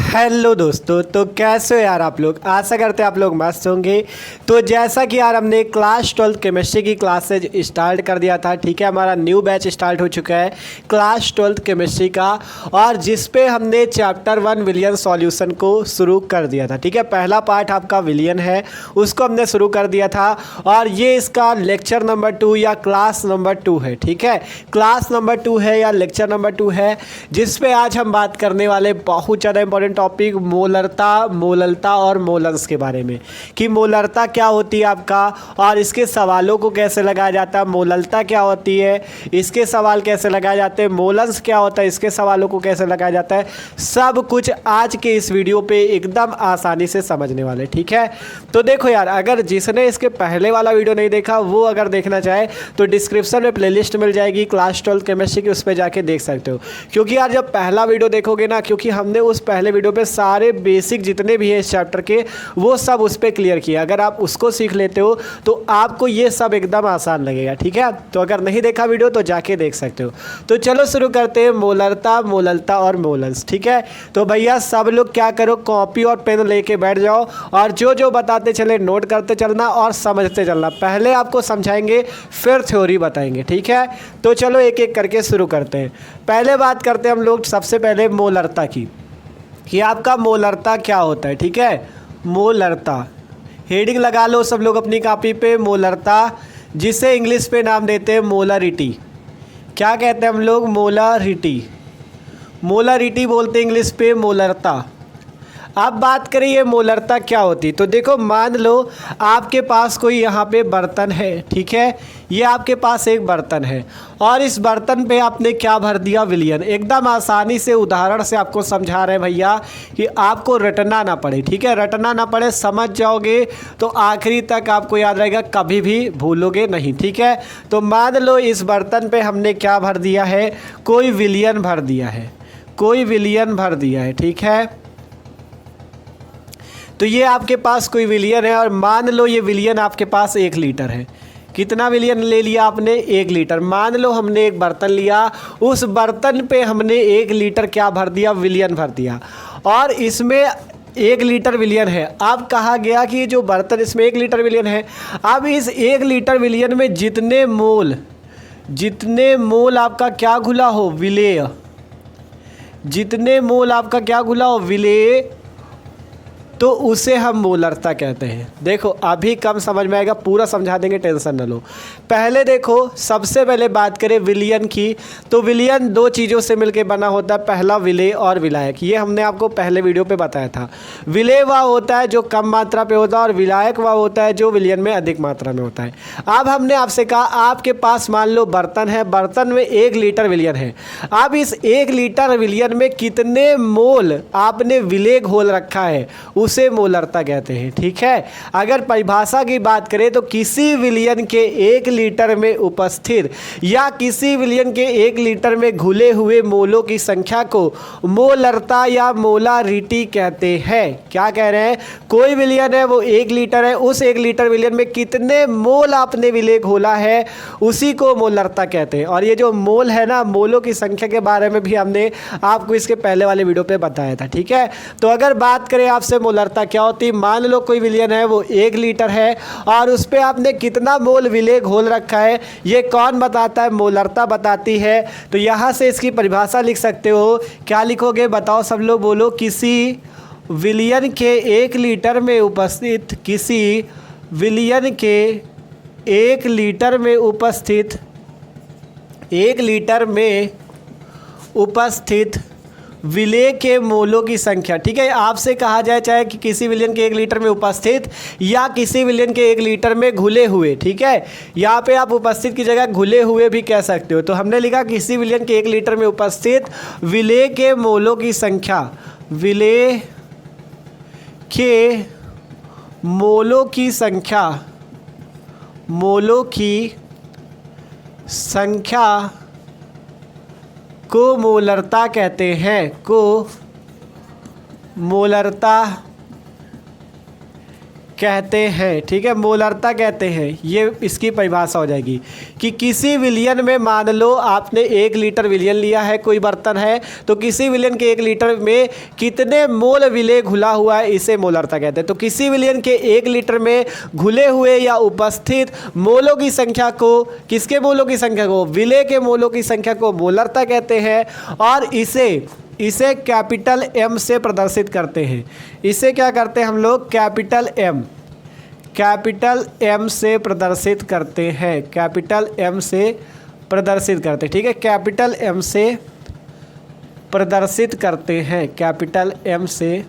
Hello दोस्तों, तो कैसे हो यार आप लोग। आशा करते हैं आप लोग मस्त होंगे। तो जैसा कि यार हमने क्लास 12 केमिस्ट्री की क्लासेज स्टार्ट कर दिया था, ठीक है। हमारा न्यू बैच स्टार्ट हो चुका है क्लास 12 केमिस्ट्री का, और जिस पे हमने चैप्टर 1 विलियन सॉल्यूशन को शुरू कर दिया था, ठीक है। पहला पार्ट आपका विलियन है, उसको हमने शुरू कर दिया था, और ये इसका लेक्चर नंबर 2 या क्लास नंबर 2 है, ठीक है। क्लास नंबर 2 है या लेक्चर नंबर 2 है, जिस पे आज हम बात करने वाले बहुत ज़्यादा इंपॉर्टेंट टॉपिक मोलरता, मोललता और मोलेंस के बारे में, कि मोलरता क्या होती है आपका, और इसके सवालों को कैसे लगाया जाता है। मोललता क्या होती है, इसके सवाल कैसे लगाए जाते हैं। मोलेंस क्या होता है, इसके सवालों को कैसे लगाया जाता है। सब कुछ आज के इस वीडियो पे एकदम आसानी से समझने वाले, ठीक है। तो देखो यार, अगर जिसने इसके पहले वाला वीडियो नहीं देखा, वो अगर देखना चाहे तो डिस्क्रिप्शन में प्लेलिस्ट मिल जाएगी क्लास 12 केमिस्ट्री की, उस पर जाके देख सकते हो। क्योंकि यार जब पहला वीडियो देखोगे ना, क्योंकि हमने उस पहले वीडियो पे सारे बेसिक जितने भी हैं इस चैप्टर के, वो सब उस पर क्लियर किया। अगर आप उसको सीख लेते हो तो आपको ये सब एकदम आसान लगेगा, ठीक है। तो अगर नहीं देखा वीडियो तो जाके देख सकते हो। तो चलो शुरू करते हैं, मोलरता, मोललता और मोलेंस, ठीक है। तो भैया सब लोग क्या करो, कॉपी और पेन लेके बैठ जाओ, और जो जो बताते चले नोट करते चलना और समझते चलना। पहले आपको समझाएंगे, फिर थ्योरी बताएंगे, ठीक है। तो चलो एक एक करके शुरू करते हैं। पहले बात करते हैं हम लोग सबसे पहले मोलरता की, कि आपका मोलरता क्या होता है, ठीक है। मोलरता हेडिंग लगा लो सब लोग अपनी कॉपी पे, मोलरता, जिसे इंग्लिश पे नाम देते हैं मोलरिटी। क्या कहते हैं हम लोग, मोलरिटी। मोलरिटी बोलते हैं इंग्लिश पे मोलरता। अब बात करें ये मोलरता क्या होती, तो देखो मान लो आपके पास कोई यहाँ पे बर्तन है, ठीक है। ये आपके पास एक बर्तन है, और इस बर्तन पे आपने क्या भर दिया, विलियन। एकदम आसानी से उदाहरण से आपको समझा रहे हैं भैया, कि आपको रटना ना पड़े, ठीक है। रटना ना पड़े, समझ जाओगे तो आखिरी तक आपको याद रहेगा, कभी भी भूलोगे नहीं, ठीक है। तो मान लो इस बर्तन पे हमने क्या भर दिया है, कोई विलियन भर दिया है, कोई विलियन भर दिया है, ठीक है। तो ये आपके पास कोई विलियन है, और मान लो ये विलियन आपके पास 1 लीटर है। कितना विलियन ले लिया आपने, 1 लीटर। मान लो हमने एक बर्तन लिया, उस बर्तन पे हमने 1 लीटर क्या भर दिया, विलियन भर दिया, और इसमें 1 लीटर विलियन है। अब कहा गया कि जो बर्तन, इसमें 1 लीटर विलियन है। अब इस 1 लीटर विलियन में जितने मोल आपका क्या घुला हो, विलेय, जितने मोल आपका क्या घुला हो, विलेय, तो उसे हम मोलरता कहते हैं। देखो अभी कम समझ में आएगा, पूरा समझा देंगे, टेंशन न लो। पहले देखो, सबसे पहले बात करें विलियन की, तो विलियन 2 चीज़ों से मिलकर बना होता है। पहला विलेय और विलायक, ये हमने आपको पहले वीडियो पे बताया था। विलेय वह होता है जो कम मात्रा पे होता है, और विलायक वह होता है जो विलियन में अधिक मात्रा में होता है। अब हमने आपसे कहा आपके पास मान लो बर्तन है, बर्तन में 1 लीटर विलियन है। अब इस 1 लीटर विलियन में कितने मोल आपने विलेय घोल रखा है, उसे मोलरता कहते हैं, ठीक है। अगर परिभाषा की बात करें तो किसी विलियन के 1 लीटर में उपस्थित या किसी विलियन के 1 लीटर में घुले हुए मोलों की संख्या को मोलरता या मोलारिटी कहते हैं। क्या कह रहे हैं, कोई विलियन है, वो 1 लीटर है, उस 1 लीटर विलियन में कितने मोल आपने विलेय घोला है, उसी को मोलरता कहते हैं। और ये जो मोल है ना, मोलों की संख्या के बारे में भी हमने आपको इसके पहले वाले वीडियो पे बताया था, ठीक है। तो अगर बात करें आपसे मोलरता क्या होती, मान लो कोई विलियन है, वो 1 लीटर है, और उस पर आपने कितना मोल विलेय घोल रखा है, ये कौन बताता है, मोलरता बताती है। तो यहाँ से इसकी परिभाषा लिख सकते हो। क्या लिखोगे बताओ सब लोग, बोलो। किसी विलियन के 1 लीटर में उपस्थित, किसी विलियन के 1 लीटर में उपस्थित, 1 लीटर में उपस्थित विलेय के मोलों की संख्या, ठीक है। आपसे कहा जाए चाहे कि किसी विलियन के 1 लीटर में उपस्थित या किसी विलियन के 1 लीटर में घुले हुए, ठीक है। यहाँ पे आप उपस्थित की जगह घुले हुए भी कह सकते हो। तो हमने लिखा किसी विलियन के 1 लीटर में उपस्थित विलेय के मोलों की संख्या, विलेय के मोलों की संख्या, मोलों की संख्या को मोलरता कहते हैं, को मोलरता कहते हैं, ठीक है, मोलरता कहते हैं। ये इसकी परिभाषा हो जाएगी कि किसी विलयन में, मान लो आपने 1 लीटर विलयन लिया है, कोई बर्तन है, तो किसी विलयन के 1 लीटर में कितने मोल विलय घुला हुआ है, इसे मोलरता कहते हैं। तो किसी विलयन के 1 लीटर में घुले हुए या उपस्थित मोलों की संख्या को, किसके मोलों की संख्या को, विलय के मोलों की संख्या को मोलरता कहते हैं। और इसे कैपिटल एम से प्रदर्शित करते हैं। इसे क्या करते हैं हम लोग, कैपिटल एम से प्रदर्शित करते हैं, कैपिटल एम से प्रदर्शित करते हैं, ठीक है, कैपिटल एम से प्रदर्शित करते हैं, कैपिटल एम से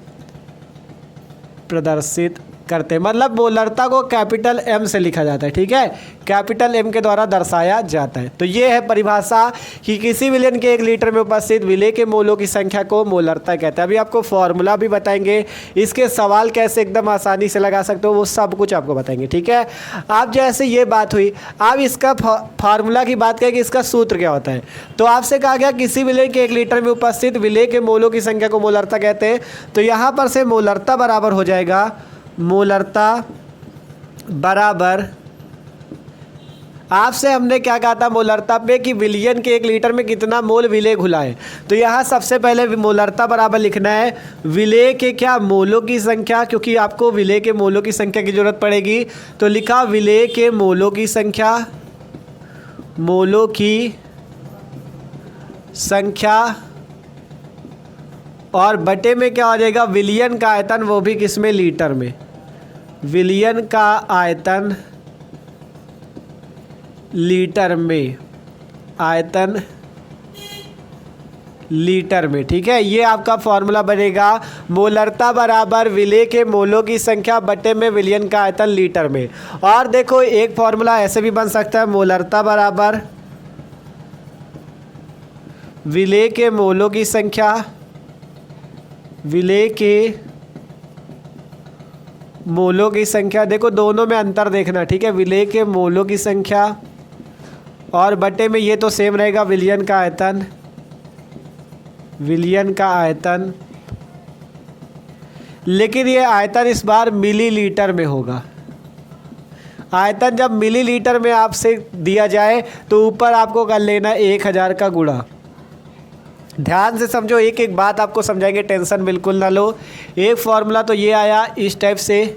प्रदर्शित करते हैं, मतलब मोलरता को कैपिटल एम से लिखा जाता है, ठीक है, कैपिटल एम के द्वारा दर्शाया जाता है। तो ये है परिभाषा कि किसी विलयन के 1 लीटर में उपस्थित विलय के मोलों की संख्या को मोलरता कहते हैं। अभी आपको फॉर्मूला भी बताएंगे, इसके सवाल कैसे एकदम आसानी से लगा सकते हो वो सब कुछ आपको बताएंगे, ठीक है। आप जैसे ये बात हुई, अब इसका फार्मूला की बात करें कि इसका सूत्र क्या होता है। तो आपसे कहा गया किसी विलय के 1 लीटर में उपस्थित विलय के मोलों की संख्या को मोलरता कहते हैं। तो यहाँ पर से मोलरता बराबर हो जाएगा, मोलरता बराबर, आपसे हमने क्या कहा था मोलरता पे कि विलयन के 1 लीटर में कितना मोल विलय घुला है। तो यहाँ सबसे पहले मोलरता बराबर लिखना है विलय के क्या, मोलों की संख्या, क्योंकि आपको विलय के मोलों की संख्या की जरूरत पड़ेगी। तो लिखा विलय के मोलों की संख्या, मोलों की संख्या, और बटे में क्या हो जाएगा, विलयन का आयतन, वो भी किस में, लीटर में, विलयन का आयतन लीटर में, आयतन लीटर में, ठीक है। ये आपका फॉर्मूला बनेगा मोलरता बराबर विलय के मोलों की संख्या बटे में विलयन का आयतन लीटर में। और देखो एक फॉर्मूला ऐसे भी बन सकता है, मोलरता बराबर विलय के मोलों की संख्या, विलय के मोलों की संख्या, देखो दोनों में अंतर देखना, ठीक है, विलय के मोलों की संख्या और बटे में ये तो सेम रहेगा विलयन का आयतन, विलयन का आयतन, लेकिन ये आयतन इस बार मिलीलीटर में होगा। आयतन जब मिलीलीटर में आपसे दिया जाए तो ऊपर आपको कर लेना 1000 का गुणा। ध्यान से समझो, एक एक बात आपको समझाएंगे, टेंशन बिल्कुल ना लो। एक फॉर्मूला तो ये आया इस टाइप से,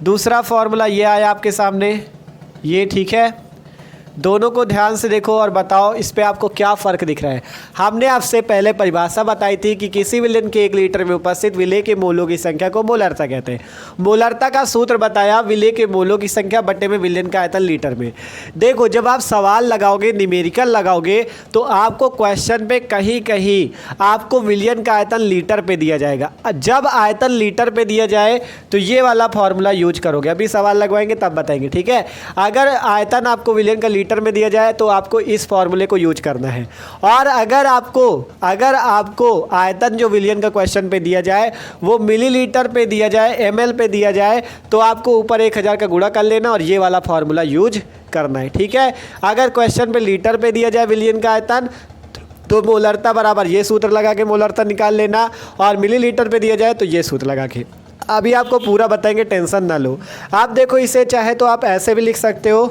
दूसरा फॉर्मूला ये आया आपके सामने, ये, ठीक है। दोनों को ध्यान से देखो और बताओ इस पे आपको क्या फ़र्क दिख रहा है। हमने आपसे पहले परिभाषा बताई थी कि किसी विलयन के 1 लीटर में उपस्थित विलय के मोलों की संख्या को मोलरता कहते हैं। मोलरता का सूत्र बताया विलय के मोलों की संख्या बटे में विलयन का आयतन लीटर में। देखो जब आप सवाल लगाओगे, न्यूमेरिकल लगाओगे, तो आपको क्वेश्चन पे कहीं कहीं आपको विलयन का आयतन लीटर पे दिया जाएगा। जब आयतन लीटर पे दिया जाए तो ये वाला फॉर्मूला यूज करोगे। अभी सवाल लगवाएंगे तब बताएंगे, ठीक है। अगर आयतन आपको विलयन का लीटर में दिया जाए तो आपको इस फॉर्मूले को यूज करना है। और अगर आपको आयतन जो विलयन का क्वेश्चन पे दिया जाए वो मिलीलीटर पे दिया जाए, एमएल पे दिया जाए, तो आपको ऊपर 1000 का गुणा कर लेना और ये वाला फॉर्मूला यूज करना है, ठीक है। अगर क्वेश्चन पे लीटर पे दिया जाए विलयन का आयतन तो मोलरता बराबर ये सूत्र लगा के मोलरता निकाल लेना, और मिलीलीटर पे दिया जाए तो ये सूत्र लगा के। अभी आपको पूरा बताएंगे, टेंशन ना लो। आप देखो इसे चाहे तो आप ऐसे भी लिख सकते हो।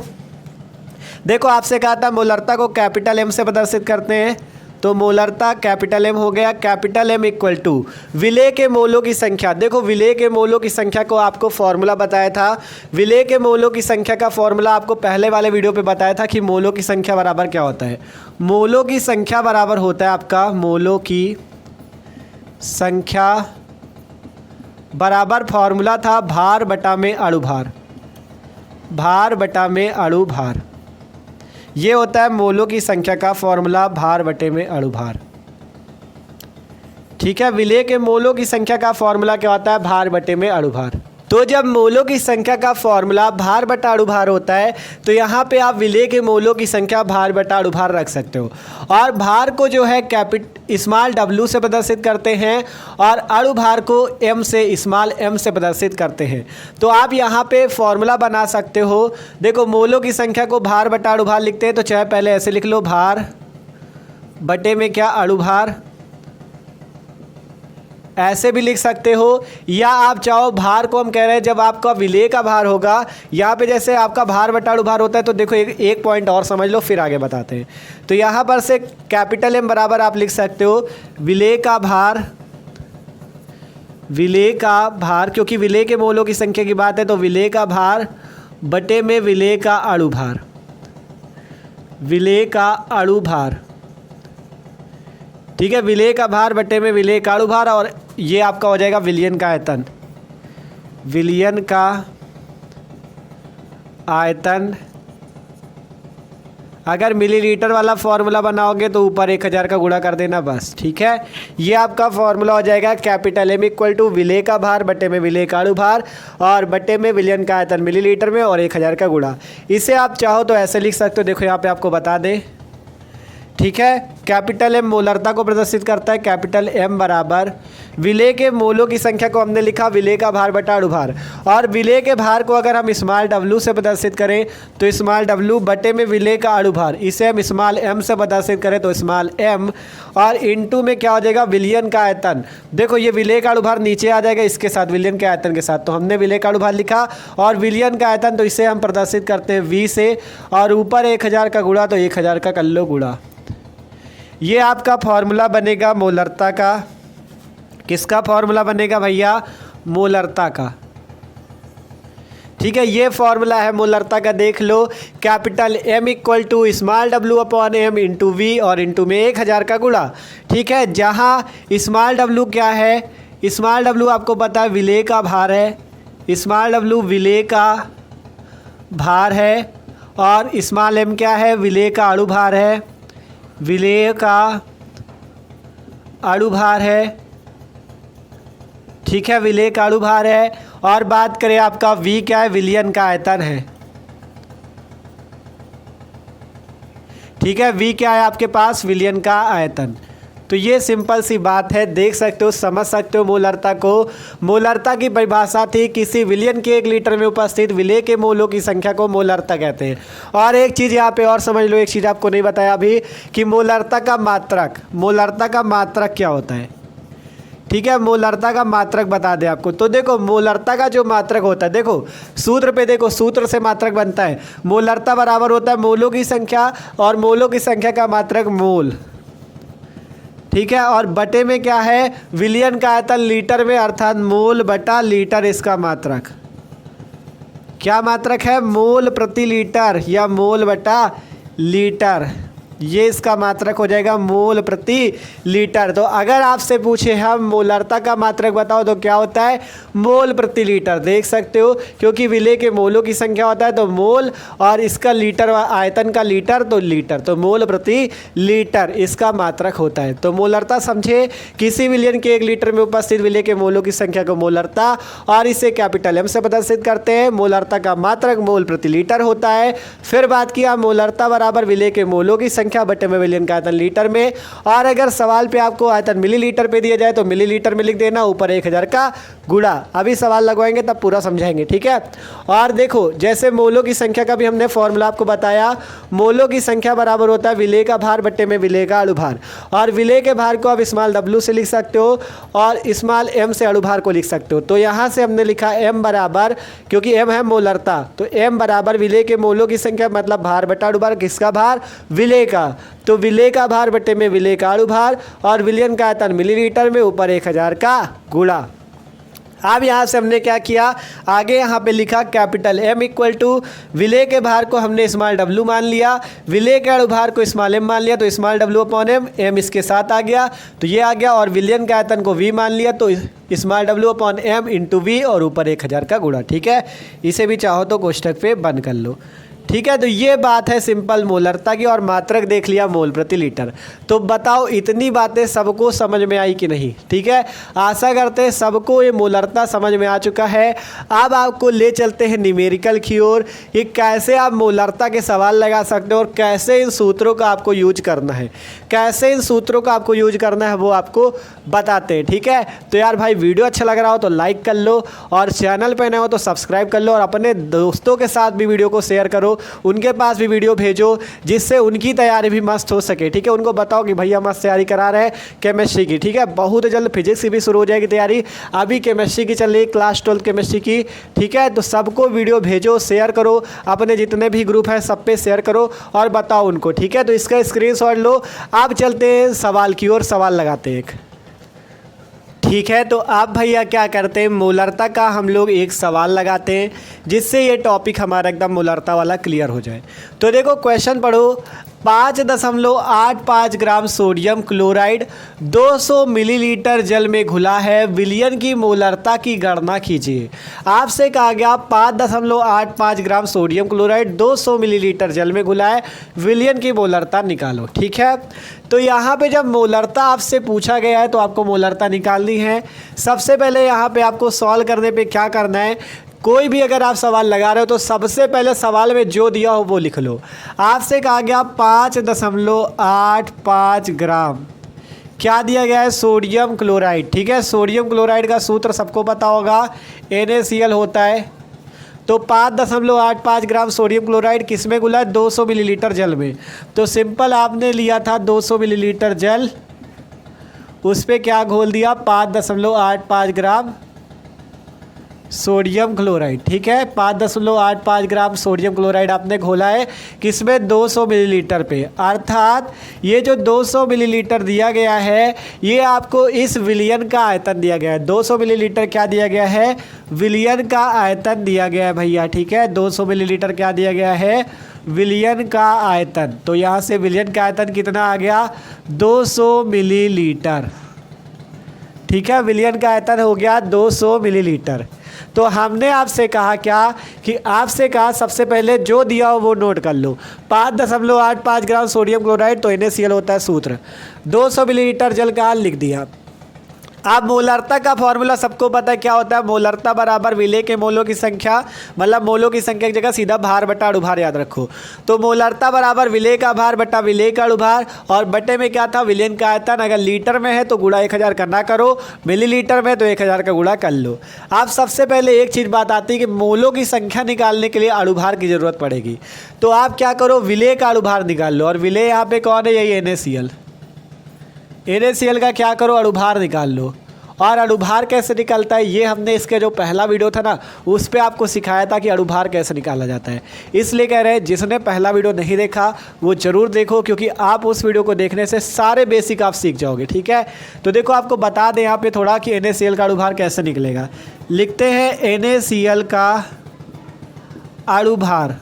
देखो आपसे कहा था मोलरता को कैपिटल एम से प्रदर्शित करते हैं, तो मोलरता कैपिटल एम हो गया। कैपिटल एम इक्वल टू विलय के मोलों की संख्या। देखो विलय के मोलों की संख्या को आपको फॉर्मूला बताया था। विलय के मोलों की संख्या का फॉर्मूला आपको पहले वाले वीडियो पे बताया था कि मोलों की संख्या बराबर क्या होता है। मोलों की संख्या बराबर होता है आपका, मोलों की संख्या बराबर फॉर्मूला था भार बटा में अणुभार, भार बटा में अणुभार। ये होता है मोलों की संख्या का फॉर्मूला, भार बटे में अणुभार, ठीक है। विलय के मोलों की संख्या का फॉर्मूला क्या होता है, भार बटे में अणुभार। तो जब मोलों की संख्या का फॉर्मूला भार बटा अणुभार होता है तो यहाँ पे आप विलय के मोलों की संख्या भार बटा अणुभार रख सकते हो। और भार को जो है स्मॉल w से प्रदर्शित करते हैं और अणुभार को m से, स्मॉल m से प्रदर्शित करते हैं। तो आप यहाँ पे फॉर्मूला बना सकते हो। देखो मोलों की संख्या को भार बटा अणुभार लिखते हैं तो चाहे पहले ऐसे लिख लो, भार बटे में क्या, अणुभार, ऐसे भी लिख सकते हो, या आप चाहो भार को हम कह रहे हैं जब आपका विलेय का भार होगा, यहाँ पे जैसे आपका भार बटा अणुभार होता है, तो देखो एक पॉइंट और समझ लो फिर आगे बताते हैं। तो यहाँ पर से कैपिटल एम बराबर आप लिख सकते हो विलेय का भार, क्योंकि विलेय के मोलों की संख्या की बात है तो विलेय का भार बटे में विलेय का अणुभार, विलेय का अणुभार, ठीक है, विलेय का भार बटे में विलेय का अणुभार, और ये आपका हो जाएगा विलयन का आयतन, विलयन का आयतन। अगर मिलीलीटर वाला फॉर्मूला बनाओगे तो ऊपर 1000 का गुणा कर देना बस, ठीक है। ये आपका फॉर्मूला हो जाएगा कैपिटल एम इक्वल टू विलेय का भार बटे में विलेय का अणुभार और बटे में विलयन का आयतन मिलीलीटर में और 1000 का गुणा। इसे आप चाहो तो ऐसे लिख सकते हो, देखो यहाँ पे आपको बता दें, ठीक है। कैपिटल एम मोलरता को प्रदर्शित करता है, कैपिटल एम बराबर विलेय के मोलों की संख्या को हमने लिखा विलेय का भार बटा अणुभार, और विलेय के भार को अगर हम स्मॉल w से प्रदर्शित करें तो स्मॉल w बटे में विलेय का अणुभार, इसे हम स्मॉल m से प्रदर्शित करें तो स्मॉल m, और इनटू में क्या हो जाएगा विलयन का आयतन। देखो ये विलेय का अणुभार नीचे आ जाएगा इसके साथ, विलयन के आयतन के साथ, तो हमने विलेय का अणुभार लिखा और विलयन का आयतन तो इसे हम प्रदर्शित करते हैं v से, और ऊपर 1000 का गुणा तो 1000 का कर लो गुणा। ये आपका फॉर्मूला बनेगा मोलरता का। किसका फॉर्मूला बनेगा भैया? मोलरता का, ठीक है। ये फॉर्मूला है मोलरता का, देख लो। Capital M equal to small W upon M into V और इंटू में 1000 का गुणा, ठीक है। जहाँ स्मॉल डब्ल्यू क्या है? स्मॉल डब्ल्यू आपको पता है विलेय का भार है, स्मॉल डब्ल्यू विलेय का भार है, और स्मॉल एम क्या है? विलेय का अणुभार है, विलेय का अणुभार है, ठीक है, विलेय का अणुभार है। और बात करें आपका v क्या है? विलयन का आयतन है, ठीक है। v क्या है आपके पास? विलयन का आयतन। तो ये सिंपल सी बात है, देख सकते हो, समझ सकते हो मोलरता को। मोलरता की परिभाषा थी किसी विलयन के 1 लीटर में उपस्थित विलेय के मोलों की संख्या को मोलरता कहते हैं। और एक चीज़ यहाँ पे और समझ लो, एक चीज़ आपको नहीं बताया अभी कि मोलरता का मात्रक क्या होता है, ठीक है। मोलरता का मात्रक बता दें आपको, तो देखो मोलरता का जो मात्रक होता है, देखो सूत्र पे देखो, सूत्र से मात्रक बनता है। मोलरता बराबर होता है मोलों की संख्या और मोलों की संख्या का मात्रक मोल, ठीक है। और बटे में क्या है? विलयन का आयतन लीटर में, अर्थात मोल बटा लीटर इसका मात्रक। क्या मात्रक है? मोल प्रति लीटर या मोल बटा लीटर, ये इसका मात्रक हो जाएगा मोल प्रति लीटर। तो अगर आपसे पूछे हम मोलरता का मात्रक बताओ तो क्या होता है? मोल प्रति लीटर। देख सकते हो, क्योंकि विलेय के मोलों की संख्या होता है तो मोल, और इसका लीटर आयतन का लीटर तो लीटर, तो मोल प्रति लीटर इसका मात्रक होता है। तो मोलरता समझे, किसी विलयन के 1 लीटर में उपस्थित विलेय के मोलों की संख्या को मोलरता, और इसे कैपिटल एम से प्रदर्शित करते हैं। मोलरता का मात्रक मोल प्रति लीटर होता है। फिर बात किया मोलरता बराबर विलेय के मोलों की संख्या बटे में विलयन का आयतन लीटर में, और अगर सवाल पे आपको आयतन मिलीलीटर पे दिया जाए तो मिलीलीटर में लिख देना, ऊपर 1000 का गुणा। अभी सवाल लगवाएंगे तब पूरा समझाएंगे, ठीक है। और देखो जैसे मोलों की संख्या का भी हमने फॉर्मूला आपको बताया, मोलों की संख्या बराबर होता है विलेय का भार बटे में विलेय का अणुभार, और विलेय के भार को आप स्मॉल w से लिख सकते हो और स्मॉल m से अणुभार को लिख सकते हो। तो यहाँ से हमने लिखा m बराबर, क्योंकि m है मोलरता, तो m बराबर विलेय के मोलों की संख्या मतलब भार बटा अणुभार, किसका भार? विलेय का, तो विलेय का भार बटे में विलेय का अणुभार, और विलयन का आयतन मिलीलीटर में, ऊपर 1000 का गुणा। अब यहाँ से हमने क्या किया, आगे यहाँ पे लिखा कैपिटल M इक्वल टू विलेय के भार को हमने स्मॉल w मान लिया, विलेय के अणुभार को स्मॉल m मान लिया, तो स्मॉल w अपॉन m इसके साथ आ गया, तो ये आ गया, और विलयन के आयतन को v मान लिया, तो small w upon m into V और ऊपर 1000 का गुणा, ठीक है। इसे भी चाहो तो कोष्टक पे बंद कर लो, ठीक है। तो ये बात है सिंपल मोलरता की, और मात्रक देख लिया मोल प्रति लीटर। तो बताओ इतनी बातें सबको समझ में आई कि नहीं? ठीक है, आशा करते हैं सबको ये मोलरता समझ में आ चुका है। अब आपको ले चलते हैं न्यूमेरिकल की ओर, कि कैसे आप मोलरता के सवाल लगा सकते हो और कैसे इन सूत्रों का आपको यूज करना है, कैसे इन सूत्रों का आपको यूज करना है वो आपको बताते हैं, ठीक है। तो यार भाई वीडियो अच्छा लग रहा हो तो लाइक कर लो, और चैनल पर नए हो तो सब्सक्राइब कर लो, और अपने दोस्तों के साथ भी वीडियो को शेयर करो, उनके पास भी वीडियो भेजो, जिससे उनकी तैयारी भी मस्त हो सके। ठीक है, उनको बताओ कि भैया मस्त तैयारी करा रहे हैं केमिस्ट्री की। ठीक है, बहुत जल्द फिजिक्स की भी शुरू हो जाएगी तैयारी, अभी केमिस्ट्री की चल रही है, क्लास 12 केमिस्ट्री की। ठीक है, तो सबको वीडियो भेजो, शेयर करो, अपने जितने भी ग्रुप है सब पे शेयर करो और बताओ उनको। ठीक है, तो इसका स्क्रीनशॉट लो। आप चलते हैं सवाल की ओर, सवाल लगाते हैं एक। ठीक है, तो आप भैया क्या करते हैं, मोलरता का हम लोग एक सवाल लगाते हैं, जिससे ये टॉपिक हमारा एकदम मोलरता वाला क्लियर हो जाए। तो देखो क्वेश्चन पढ़ो, 5.85 ग्राम सोडियम क्लोराइड 200 मिलीलीटर जल में घुला है, विलयन की मोलरता की गणना कीजिए। आपसे कहा गया 5.85 ग्राम सोडियम क्लोराइड 200 मिलीलीटर जल में घुला है, विलयन की मोलरता निकालो। ठीक है, तो यहाँ पे जब मोलरता आपसे पूछा गया है तो आपको मोलरता निकालनी है। सबसे पहले यहाँ पे आपको सॉल्व करने पे क्या करना है, कोई भी अगर आप सवाल लगा रहे हो तो सबसे पहले सवाल में जो दिया हो वो लिख लो। आपसे कहा गया 5.85 ग्राम क्या दिया गया है, सोडियम क्लोराइड। ठीक है, सोडियम क्लोराइड का सूत्र सबको पता होगा, NaCl होता है। तो 5.85 ग्राम सोडियम क्लोराइड किस में घुला है, 200 मिलीलीटर जल में। तो सिंपल आपने लिया था 200 मिलीलीटर जल, उस पर क्या घोल दिया, 5.85 ग्राम सोडियम क्लोराइड। ठीक है, 5.85 ग्राम सोडियम क्लोराइड आपने घोला है किसमें, 200 मिलीलीटर पे। अर्थात ये जो 200 मिलीलीटर दिया गया है ये आपको इस विलयन का आयतन दिया गया है। 200 मिलीलीटर क्या दिया गया है, विलयन का आयतन दिया गया है भैया। ठीक है, 200 मिलीलीटर क्या दिया गया है, विलयन का आयतन। तो यहाँ से विलयन का आयतन कितना आ गया, 200 मिलीलीटर। ठीक है, विलयन का आयतन हो गया 200 मिलीलीटर। तो हमने आपसे कहा क्या कि आपसे कहा सबसे पहले जो दिया हो वो नोट कर लो। 5.85 ग्राम सोडियम क्लोराइड, तो NaCl होता है सूत्र, 200 मिलीलीटर जल का लिख दिया। अब मोलरता का फॉर्मूला सबको पता है क्या होता है, मोलरता बराबर विलेय के मोलों की संख्या, मतलब मोलों की संख्या की जगह सीधा भार बटा अणुभार याद रखो। तो मोलरता बराबर विलेय का भार बटा विलेय का अणुभार, और बटे में क्या था, विलयन का आयतन। अगर लीटर में है तो गुणा 1000 करना करो, मिलीलीटर में तो 1000 का गुणा कर लो। अब सबसे पहले एक चीज़ बात आती है कि मोलों की संख्या निकालने के लिए अणुभार की ज़रूरत पड़ेगी। तो आप क्या करो, विलेय का अणुभार निकाल लो, और विलेय यहाँ पे कौन है, यही NaCl। NaCl का क्या करो, अणुभार निकाल लो। और अणुभार कैसे निकलता है ये हमने इसके जो पहला वीडियो था ना उस पर आपको सिखाया था कि अणुभार कैसे निकाला जाता है। इसलिए कह रहे हैं जिसने पहला वीडियो नहीं देखा वो ज़रूर देखो, क्योंकि आप उस वीडियो को देखने से सारे बेसिक आप सीख जाओगे। ठीक है, तो देखो आपको बता दें यहाँ पे थोड़ा कि NaCl का अणुभार कैसे निकलेगा। लिखते हैं NaCl का अणुभार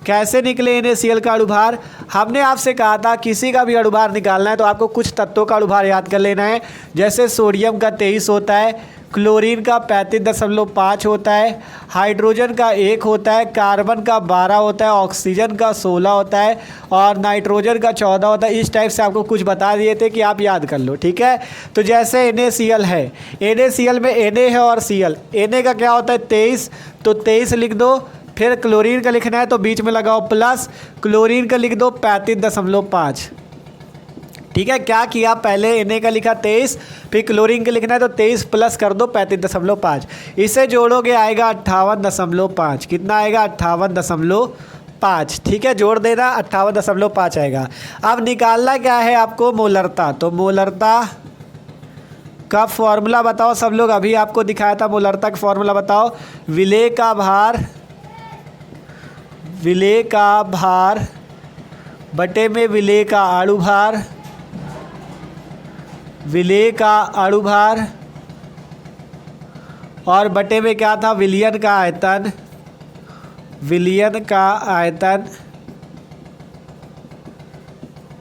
कैसे निकले। NaCl का अणुभार हमने आपसे कहा था किसी का भी अणुभार निकालना है तो आपको कुछ तत्वों का अणुभार याद कर लेना है। जैसे सोडियम का 23 होता है, क्लोरीन का 35.5 होता है, हाइड्रोजन का 1 होता है, कार्बन का 12 होता है, ऑक्सीजन का 16 होता है और नाइट्रोजन का 14 होता है। इस टाइप से आपको कुछ बता दिए थे कि आप याद कर लो। ठीक है, तो जैसे NaCl है, NaCl में Na है और Cl, Na का क्या होता है 23, तो 23 लिख दो। फिर क्लोरीन का लिखना है तो बीच में लगाओ प्लस, क्लोरीन का लिख दो 35.5। ठीक है, क्या किया, पहले Na का लिखा 23, फिर क्लोरीन का लिखना है तो 23 प्लस कर दो 35.5, इसे जोड़ोगे आएगा 58.5। कितना आएगा, 58.5। ठीक है, जोड़ देना 58.5 आएगा। अब निकालना क्या है आपको, मोलरता। तो मोलरता का फॉर्मूला बताओ सब लोग, अभी आपको दिखाया था मोलरता का फॉर्मूला बताओ। विलेय का भार बटे में विलेय का अणुभार, विलेय का अणुभार और बटे में क्या था, विलयन का आयतन, विलयन का आयतन।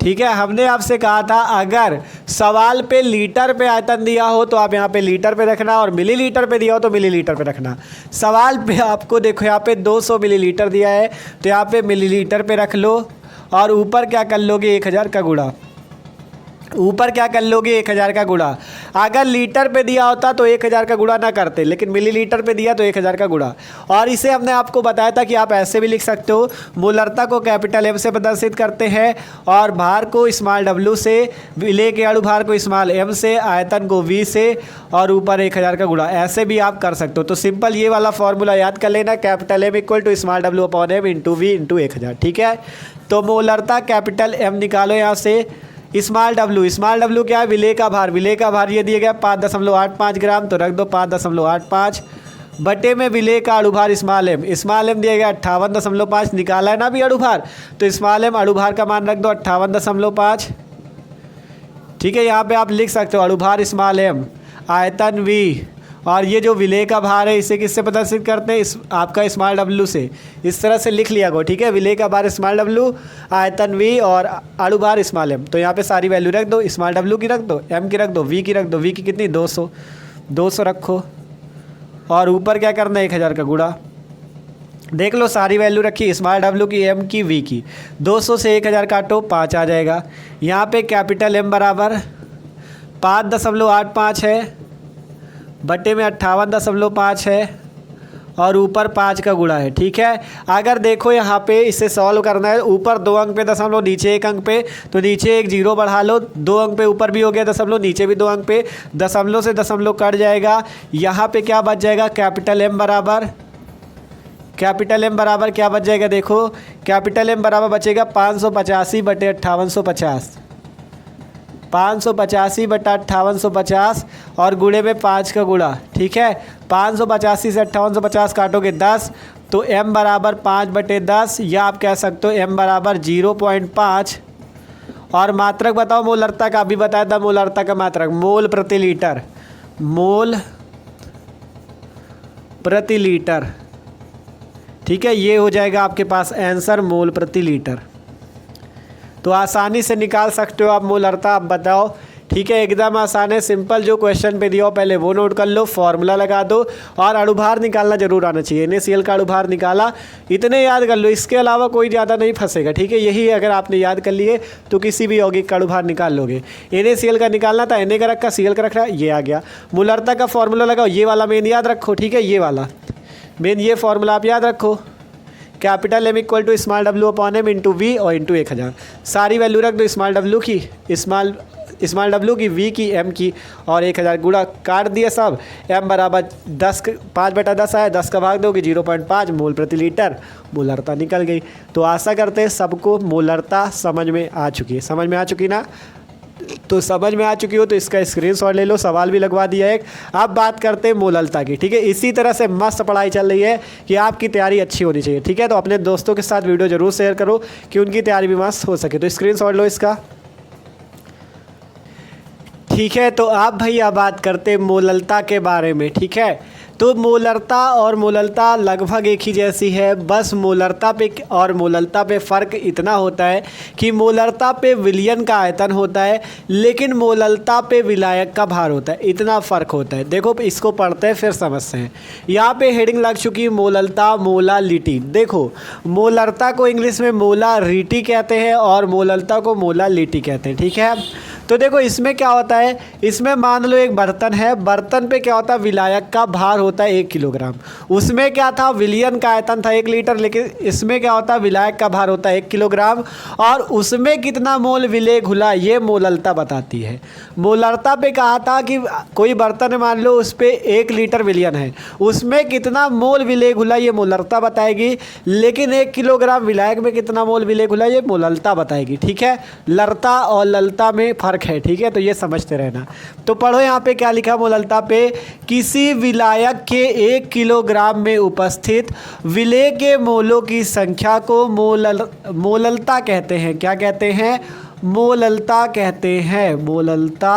ठीक है, हमने आपसे कहा था अगर सवाल पे लीटर पे आयतन दिया हो तो आप यहाँ पे लीटर पे रखना, और मिलीलीटर पे दिया हो तो मिलीलीटर पे रखना। सवाल पे आपको देखो यहाँ पे 200 मिलीलीटर दिया है तो यहाँ पे मिलीलीटर पे रख लो, और ऊपर क्या कर लोगे 1000 का गुणा। ऊपर क्या कर लोगे 1000 का गुणा। अगर लीटर पे दिया होता तो 1000 का गुणा ना करते, लेकिन मिलीलीटर पे दिया तो 1000 का गुणा। और इसे हमने आपको बताया था कि आप ऐसे भी लिख सकते हो, मोलरता को कैपिटल एम से प्रदर्शित करते हैं और भार को स्मॉल डब्ल्यू से, विलेय के अणुभार को स्मॉल एम से, आयतन को वी से और ऊपर 1000 का गुणा। ऐसे भी आप कर सकते हो। तो सिंपल ये वाला फॉर्मूला याद कर लेना, capital M equal to small W upon M into V into 1000। ठीक है, तो मोलरता कैपिटल एम निकालो यहाँ से, स्मॉल डब्ल्यू क्या है, विलेय का भार। विलेय का भार ये दिया गया 5.85 ग्राम, तो रख दो 5.85 बटे में विलेय का अणुभार स्मॉल एम दिया गया 58.5, निकाला है ना भी अणुभार, तो स्मॉल एम अणुभार का मान रख दो 58.5। ठीक है, यहाँ पे आप लिख सकते हो अणुभार स्मॉल एम, आयतन वी, और ये जो विलेय का भार है इसे किससे प्रदर्शित करते हैं, इस आपका स्मॉल डब्ल्यू से। इस तरह से लिख लिया गो। ठीक है, विलेय का भार स्मॉल डब्ल्यू, आयतन वी और अणुभार स्मॉल एम। तो यहाँ पे सारी वैल्यू रख दो, स्मॉल डब्ल्यू की रख दो, एम की रख दो, वी की रख दो। वी की कितनी 200 रखो, और ऊपर क्या करना है 1000 का गुणा। देख लो सारी वैल्यू रखी, स्मॉल डब्ल्यू की, एम की, वी की। 200 से 1000 काटो 5 आ जाएगा। यहाँ पे कैपिटल एम बराबर 5.85 है, बटे में 58.5 है और ऊपर 5 का गुणा है। ठीक है, अगर देखो यहाँ पे इसे सॉल्व करना है, ऊपर 2 अंक पे दशमलव, नीचे 1 अंक पे, तो नीचे एक 0 बढ़ा लो, 2 अंक पे ऊपर भी हो गया दशमलव, नीचे भी 2 अंक पे, दशमलव से दशमलव कट जाएगा। यहाँ पे क्या बच जाएगा, कैपिटल एम बराबर क्या बच जाएगा, देखो कैपिटल एम बराबर बचेगा 585 बटे 5850, 585 बटा 5850 और गुणे में 5 का गुणा। ठीक है, 585 से 5850 काटोगे 10, तो m बराबर 5 बटे 10, या आप कह सकते हो m बराबर 0.5। और मात्रक बताओ मोलरता का, अभी बताया था मोलरता का मात्रक, मोल प्रति लीटर, मोल प्रति लीटर। ठीक है, ये हो जाएगा आपके पास आंसर, मोल प्रति लीटर। तो आसानी से निकाल सकते हो आप मोलरता। आप बताओ, ठीक है, एकदम आसान है, सिंपल। जो क्वेश्चन पे दिया हो पहले वो नोट कर लो, फॉर्मूला लगा दो, और अणुभार निकालना जरूर आना चाहिए। NaCl का अणुभार निकाला, इतने याद कर लो, इसके अलावा कोई ज़्यादा नहीं फंसेगा। ठीक है, यही अगर आपने याद कर लिए तो किसी भी यौगिक का अणुभार निकाल लोगे। NaCl का निकालना था, Na का रखा, Cl का रखा, ये आ गया। मोलरता का फॉर्मूला लगाओ, ये वाला मेन याद रखो। ठीक है, ये वाला मेन, ये फॉर्मूला आप याद रखो, capital M equal to small W upon M into V और इंटू 1000। सारी वैल्यू रख दो, स्मॉल डब्ल्यू की, स्मॉल डब्ल्यू की, वी की, एम की और 1000 गुणा काट दिया सब। एम बराबर 5 बटा 10 आया, 10 का भाग दोगे 0.5 मोल प्रति लीटर, मोलरता निकल गई। तो आशा करते हैं सबको मोलरता समझ में आ चुकी है। समझ में आ चुकी ना? तो समझ में आ चुकी हो तो इसका स्क्रीनशॉट ले लो, सवाल भी लगवा दिया एक। अब बात करते हैं मोलरता की। ठीक है, इसी तरह से मस्त पढ़ाई चल रही है कि आपकी तैयारी अच्छी होनी चाहिए। ठीक है, तो अपने दोस्तों के साथ वीडियो जरूर शेयर करो कि उनकी तैयारी भी मस्त हो सके। तो स्क्रीनशॉट लो इसका। ठीक है, तो आप भैया बात करते हैं मोलरता के बारे में। ठीक है, तो मोलरता और मोलरता लगभग एक ही जैसी है, बस मोलरता पे और मोलरता पे फ़र्क इतना होता है कि मोलरता पे विलयन का आयतन होता है, लेकिन मोलरता पे विलायक का भार होता है। इतना फ़र्क होता है। देखो इसको पढ़ते हैं फिर समझते हैं। यहाँ पे हेडिंग लग चुकी है मोलरता, मोलालिटी। देखो मोलरता को इंग्लिश में मोलारिटी कहते हैं और मोलरता को मोलालिटी कहते हैं। ठीक है, तो देखो इसमें क्या होता है, इसमें मान लो एक बर्तन है, बर्तन पे क्या होता है, विलायक का भार होता है 1 किलोग्राम। उसमें क्या था, विलयन का आयतन था 1 लीटर, लेकिन इसमें क्या होता है, विलायक का भार होता है 1 किलोग्राम। और उसमें कितना मोल विलेय घुला, ये मोलरता बताती है। मोलरता पे कहा था कि कोई बर्तन है, मान लो उस पर 1 लीटर विलयन है, उसमें कितना मोल विलेय घुला ये मोलरता बताएगी, लेकिन 1 किलोग्राम विलायक में कितना मोल विलेय घुला ये मोलरता बताएगी। ठीक है, लरता और ललता में है। ठीक है, तो ये समझते रहना। तो पढ़ो यहाँ पे क्या लिखा मोलरता पे, किसी विलायक के 1 किलोग्राम में उपस्थित विलेय के मोलों की संख्या को मोलरता कहते हैं। क्या कहते हैं? मोलरता कहते हैं। मोलरता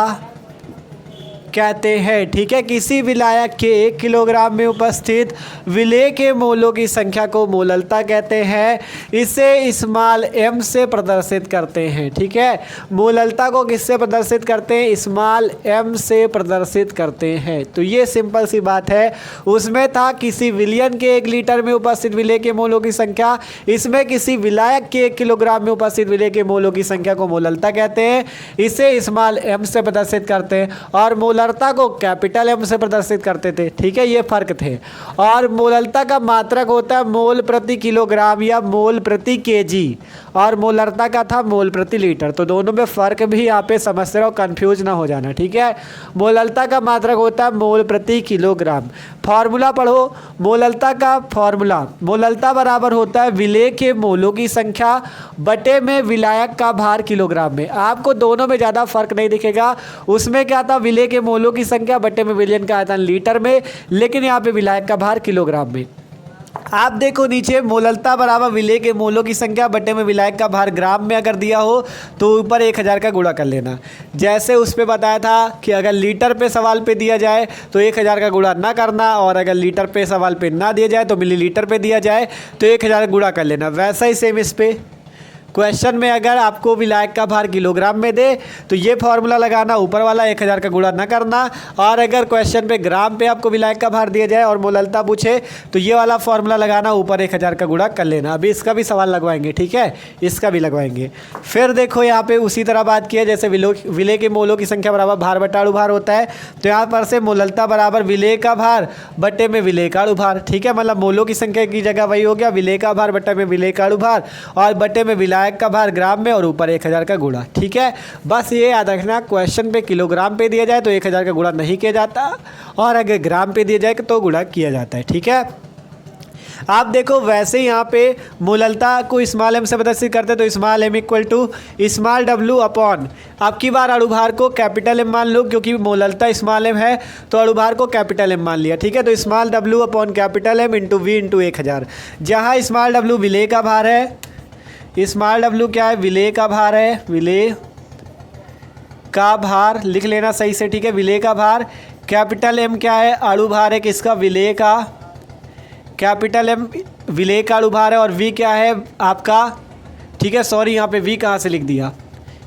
कहते हैं। ठीक है, किसी विलायक के 1 किलोग्राम में उपस्थित विलेय के मोलों की संख्या को मोललता कहते हैं। इसे स्मॉल m से प्रदर्शित करते हैं। ठीक है, मोललता को किससे प्रदर्शित करते हैं? स्मॉल m से प्रदर्शित करते हैं। तो ये सिंपल सी बात है। उसमें था किसी विलियन के 1 लीटर में उपस्थित विलेय के मोलों की संख्या, इसमें किसी विलायक के 1 किलोग्राम में उपस्थित विलेय के मोलों की संख्या को मोललता कहते हैं। इसे स्मॉल m से प्रदर्शित करते हैं और मोललता को कैपिटल M से प्रदर्शित करते थे। ठीक है, ये फर्क थे। और मोललता का मात्रक होता है मोल प्रति किलोग्राम या मोल प्रति केजी, और मोललता का था मोल प्रति लीटर। तो दोनों में फ़र्क भी यहाँ पे समझ रहे हो, कंफ्यूज ना हो जाना। ठीक है, मोललता का मात्रक होता है मोल प्रति किलोग्राम। फॉर्मूला पढ़ो, मोललता का फॉर्मूला, मोललता बराबर होता है विलेय के मोलों की संख्या बटे में विलायक का भार किलोग्राम में। आपको दोनों में ज़्यादा फर्क नहीं दिखेगा। उसमें क्या था? विलेय के मोलों की संख्या बटे में विलियन का आयतन लीटर में, लेकिन यहाँ पे विलायक का भार किलोग्राम में। आप देखो नीचे, मोललता बराबर विलेय के मोलों की संख्या बटे में विलायक का भार ग्राम में अगर दिया हो तो ऊपर 1000 का गुणा कर लेना। जैसे उस पे बताया था कि अगर लीटर पे सवाल पे दिया जाए तो 1000 का गुणा ना करना, और अगर लीटर पे सवाल पे ना दिया जाए तो मिलीलीटर पे दिया जाए तो 1000 का गुणा कर लेना। वैसा ही सेम इस पे क्वेश्चन में अगर आपको विलायक का भार किलोग्राम में दे तो ये फॉर्मूला लगाना, ऊपर वाला 1000 का गुणा ना करना। और अगर क्वेश्चन पे ग्राम पे आपको विलायक का भार दिया जाए और मोललता पूछे तो ये वाला फॉर्मूला लगाना, ऊपर 1000 का गुणा कर लेना। अभी इसका भी सवाल लगवाएंगे। ठीक है, इसका भी लगवाएंगे। फिर देखो यहाँ पे उसी तरह बात की है, जैसे विलेय के मोलों की संख्या बराबर भार बटा अणुभार होता है, तो यहाँ पर से मोललता बराबर विलेय का भार बटे में विलेय का अणुभार। ठीक है, मतलब मोलों की संख्या की जगह वही हो गया, विलेय का भार बटे में विलेय का अणुभार, और बटे में विलायक का भार ग्राम में, और ऊपर 1000 का गुणा। ठीक है, बस ये याद रखना, क्वेश्चन पे किलोग्राम पे दिया जाए तो 1000 का गुणा नहीं किया जाता, और अगर ग्राम पे दिया जाए तो गुणा किया जाता है। ठीक है, आप देखो वैसे ही यहाँ पे मोललता को स्मॉल m से प्रदर्शित करते तो small m equal to small w upon, अब की बार अणुभार को कैपिटल M मान लो, क्योंकि मोललता स्मॉल m है तो अणुभार को कैपिटल M मान लिया। ठीक है, तो small w upon capital M into v into 1000, जहाँ स्मॉल w विलेय का भार है, स्मॉल w क्या है? विलेय का भार है, विलेय का भार लिख लेना सही से। ठीक है, विलेय का भार, कैपिटल M क्या है? अणुभार है किसका? विलेय का, कैपिटल M विलेय का अणुभार है, और v क्या है आपका? ठीक है, सॉरी यहाँ पे v कहाँ से लिख दिया,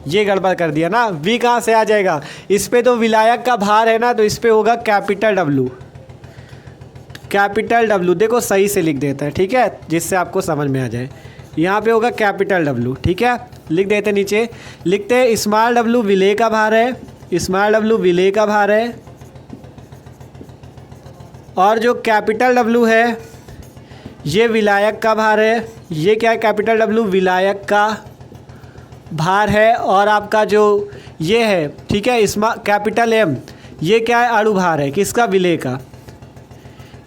ये गड़बड़ कर दिया ना। v कहाँ से आ जाएगा? इस पे तो विलायक का भार है ना, तो इस पे होगा कैपिटल W, कैपिटल W। देखो सही से लिख देते हैं, ठीक है, जिससे आपको समझ में आ जाए। यहाँ पे होगा कैपिटल W। ठीक है, लिख देते हैं, नीचे लिखते हैं स्मॉल w विलेय का भार है, स्मॉल w विलेय का भार है, और जो कैपिटल W है ये विलायक का भार है। ये क्या है? कैपिटल W विलायक का भार है, और आपका जो ये है, ठीक है, कैपिटल M ये क्या है? अणुभार है किसका? विलेय का।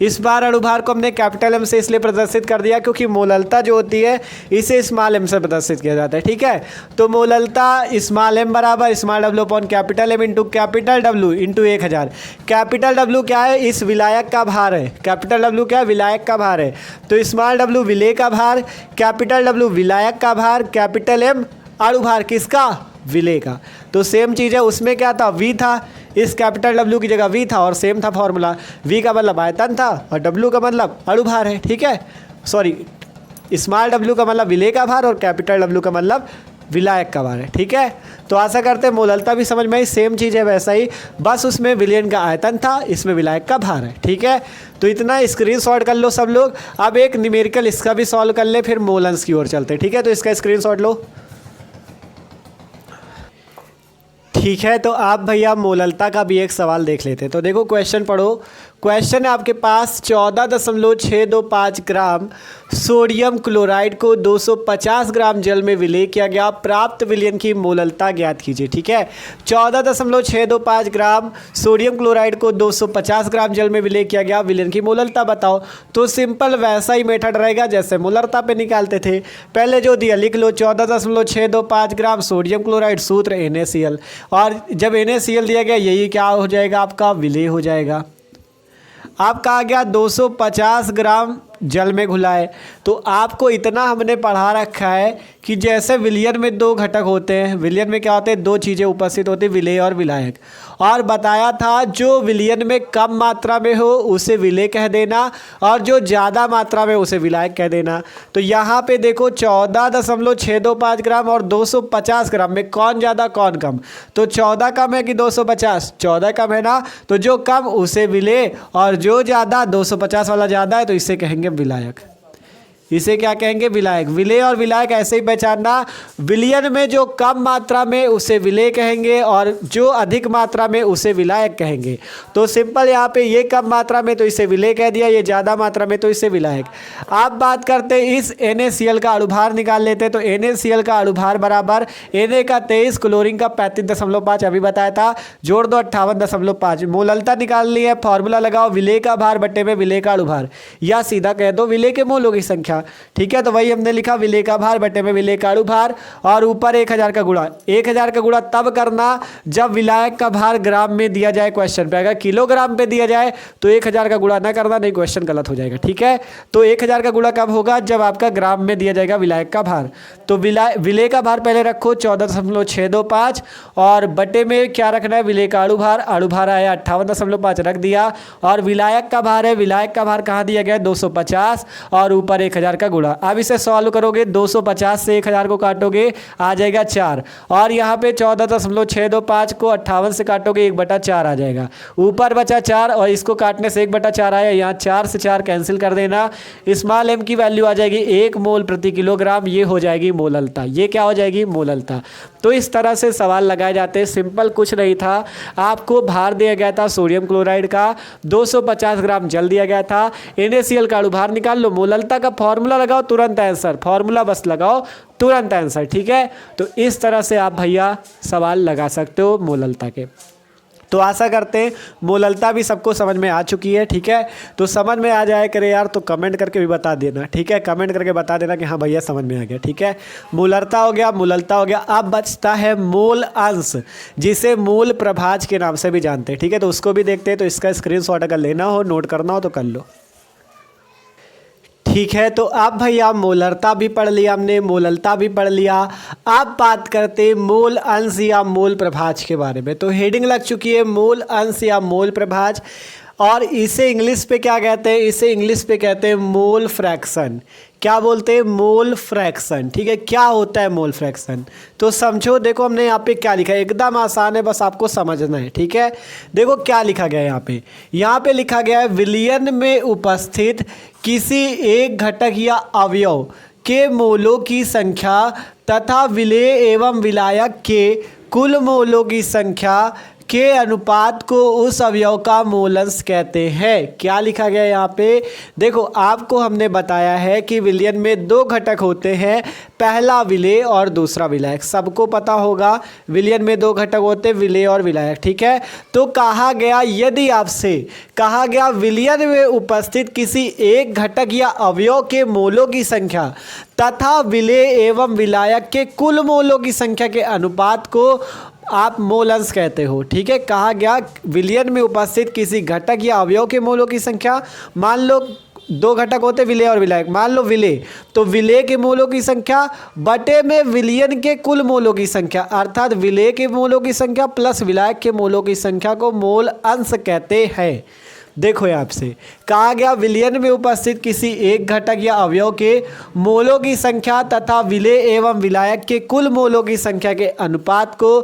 इस बार अणुभार को हमने कैपिटल M से इसलिए प्रदर्शित कर दिया क्योंकि मोललता जो होती है इसे स्मॉल m से प्रदर्शित किया जाता है। ठीक है, तो मोललता स्मॉल m बराबर small w upon capital M into capital W into 1000। Capital W क्या है? इस विलायक का भार है। कैपिटल W क्या है? विलायक का भार है। तो स्मॉल w विलेय का भार, कैपिटल W विलायक का भार, कैपिटल M अणुभार किसका? विलेय का। तो सेम चीज़ है, उसमें क्या था? v था, इस कैपिटल W की जगह v था, और सेम था फॉर्मूला। v का मतलब आयतन था और W का मतलब अणुभार है। ठीक है, सॉरी, स्मॉल w का मतलब विलेय का भार और कैपिटल W का मतलब विलायक का भार है। ठीक है, तो आशा करते हैं मोललता भी समझ में आई। सेम चीज़ है वैसा ही, बस उसमें विलियन का आयतन था, इसमें विलायक का भार है। ठीक है, तो इतना स्क्रीनशॉट कर लो सब लोग। अब एक न्यूमेरिकल इसका भी सॉल्व कर ले, फिर मोलन्स की ओर चलते हैं। ठीक है, तो इसका स्क्रीनशॉट लो। ठीक है, तो आप भैया मोललता का भी एक सवाल देख लेते हैं। तो देखो क्वेश्चन पढ़ो। क्वेश्चन है आपके पास 14.625 ग्राम सोडियम क्लोराइड को 250 ग्राम जल में विलेय किया गया, प्राप्त विलयन की मोललता ज्ञात कीजिए। ठीक है, 14.625 ग्राम सोडियम क्लोराइड को 250 ग्राम जल में विलेय किया गया, विलयन की मोललता बताओ। तो सिंपल वैसा ही मेथड रहेगा जैसे मोललता पे निकालते थे। पहले जो दिया लिख लो, 14.625 ग्राम सोडियम क्लोराइड, सूत्र NaCl, और जब NaCl दिया गया यही क्या हो जाएगा? आपका विलेय हो जाएगा। आपका आ गया 250 ग्राम जल में घुला है। तो आपको इतना हमने पढ़ा रखा है कि जैसे विलयन में दो घटक होते हैं, विलयन में क्या होते हैं, दो चीज़ें उपस्थित होती हैं, विलेय और विलायक, और बताया था जो विलयन में कम मात्रा में हो उसे विलेय कह देना और जो ज़्यादा मात्रा में उसे विलायक कह देना। तो यहाँ पे देखो 14.625 ग्राम और 250 ग्राम में कौन ज़्यादा कौन कम, तो 14 कम है कि 250, 14 कम है ना, तो जो कम उसे विलेय और जो ज़्यादा 250 वाला ज़्यादा है तो इसे कहेंगे विलायक। इसे क्या कहेंगे, विलायक। विलेय और विलायक ऐसे ही पहचानना, विलयन में जो कम मात्रा में उसे विलेय कहेंगे और जो अधिक मात्रा में उसे विलायक कहेंगे। तो सिंपल यहाँ पे ये कम मात्रा में तो इसे विलेय कह दिया, ये ज़्यादा मात्रा में तो इसे विलायक। आप बात करते हैं इस NaCl का अणुभार निकाल लेते हैं, तो NaCl का अणुभार बराबर Na का 23, क्लोरीन का 35.5 अभी बताया था, जोड़ दो 58.5। मोललता निकाल ली है, फॉर्मूला लगाओ विलेय का भार बट्टे में विलेय का अणुभार, या सीधा कह दो विलेय के मोलों की संख्या। ठीक है, तो वही हमने लिखा विलेय का भार बटे में विलेय का अणुभार और ऊपर 1000 का गुणा। 1000 का गुणा तब करना जब विलायक का भार ग्राम में दिया जाए क्वेश्चन पे। अगर किलोग्राम पे दिया जाए तो 1000 का गुणा ना करना, नहीं क्वेश्चन गलत हो जाएगा। ठीक है, तो 1000 का गुणा कब होगा, जब आपका ग्राम में दिया जाएगा विलायक का भार। तो विलेय का भार पहले रखो 14.625 और बटे में क्या रखना है, विलेय का अणुभार। अणुभार आया 58.5 रख दिया और विलायक का भार है, विलायक का भार कहाँ दिया गया 250 और ऊपर 1000 का गुणा। अब इसे सॉल्व करोगे 250 से 1000 को काटोगे आ जाएगा 4 और यहाँ पे 14.625 को 58 से काटोगे 1/4 आ जाएगा, ऊपर बचा 4 और इसको काटने से 1/4 आया, यहाँ 4 से 4 कैंसिल कर देना। स्मॉल m की वैल्यू आ जाएगी 1 मोल प्रति किलोग्राम, ये हो जाएगी मोललता। ये क्या हो जाएगी, मोललता। तो इस तरह से सवाल लगाए जाते हैं, सिंपल कुछ नहीं था। आपको भार दिया गया था सोडियम क्लोराइड का, 250 ग्राम जल दिया गया था, NaCl का अणुभार निकाल लो, मोललता का फॉर्मूला लगाओ, तुरंत आंसर, फॉर्मूला बस लगाओ तुरंत आंसर। ठीक है, तो इस तरह से आप भैया सवाल लगा सकते हो मोललता के। तो आशा करते हैं मोललता भी सबको समझ में आ चुकी है। ठीक है, तो समझ में आ जाए करे यार तो कमेंट करके भी बता देना। ठीक है, कमेंट करके बता देना कि हाँ भैया समझ में आ गया। ठीक है, मोललता हो गया, मोललता हो गया। अब बचता है मूल अंश, जिसे मूल प्रभाज के नाम से भी जानते हैं। ठीक है, तो उसको भी देखते हैं। तो इसका स्क्रीनशॉट अगर लेना हो, नोट करना हो तो कर लो। ठीक है, तो अब भैया मोलरता भी पढ़ लिया हमने, मोललता भी पढ़ लिया। अब बात करते हैं मूल अंश या मूल प्रभाज के बारे में। तो हेडिंग लग चुकी है मूल अंश या मूल प्रभाज, और इसे इंग्लिश पे क्या कहते हैं, इसे इंग्लिश पे कहते हैं मोल फ्रैक्शन। क्या बोलते हैं, मोल फ्रैक्शन। ठीक है, क्या होता है मोल फ्रैक्शन, तो समझो। देखो हमने यहाँ पे क्या लिखा है, एकदम आसान है, बस आपको समझना है। ठीक है, देखो क्या लिखा गया है यहाँ पे लिखा गया है विलयन में उपस्थित किसी एक घटक या अवयव के मोलों की संख्या तथा विलेय एवं विलायक के कुल मोलों की संख्या के अनुपात को उस अवयव का मोल अंश कहते हैं। क्या लिखा गया यहाँ पे, देखो आपको हमने बताया है कि विलयन में दो घटक होते हैं, पहला विलेय और दूसरा विलायक। सबको पता होगा विलयन में दो घटक होते हैं, विलेय और विलायक। ठीक है, तो कहा गया, यदि आपसे कहा गया विलयन में उपस्थित किसी एक घटक या अवयव के मोलों की संख्या तथा विलेय एवं विलायक के कुल मोलों की संख्या के अनुपात को आप मोल अंश कहते हो। ठीक है, कहा गया विलयन में उपस्थित किसी घटक या अवयव के मोलों की संख्या, मान लो दो घटक होते विलेय और विलायक, मान लो विलेय, तो विलेय के मोलों की संख्या बटे में विलयन के कुल मोलों की संख्या, अर्थात विलेय के मोलों की संख्या प्लस विलायक के मोलों की संख्या को मोल अंश कहते हैं। देखो यहाँ से कहा गया विलयन में उपस्थित किसी एक घटक या अवयव के मोलों की संख्या तथा विलेय एवं विलायक के कुल मोलों की संख्या के अनुपात को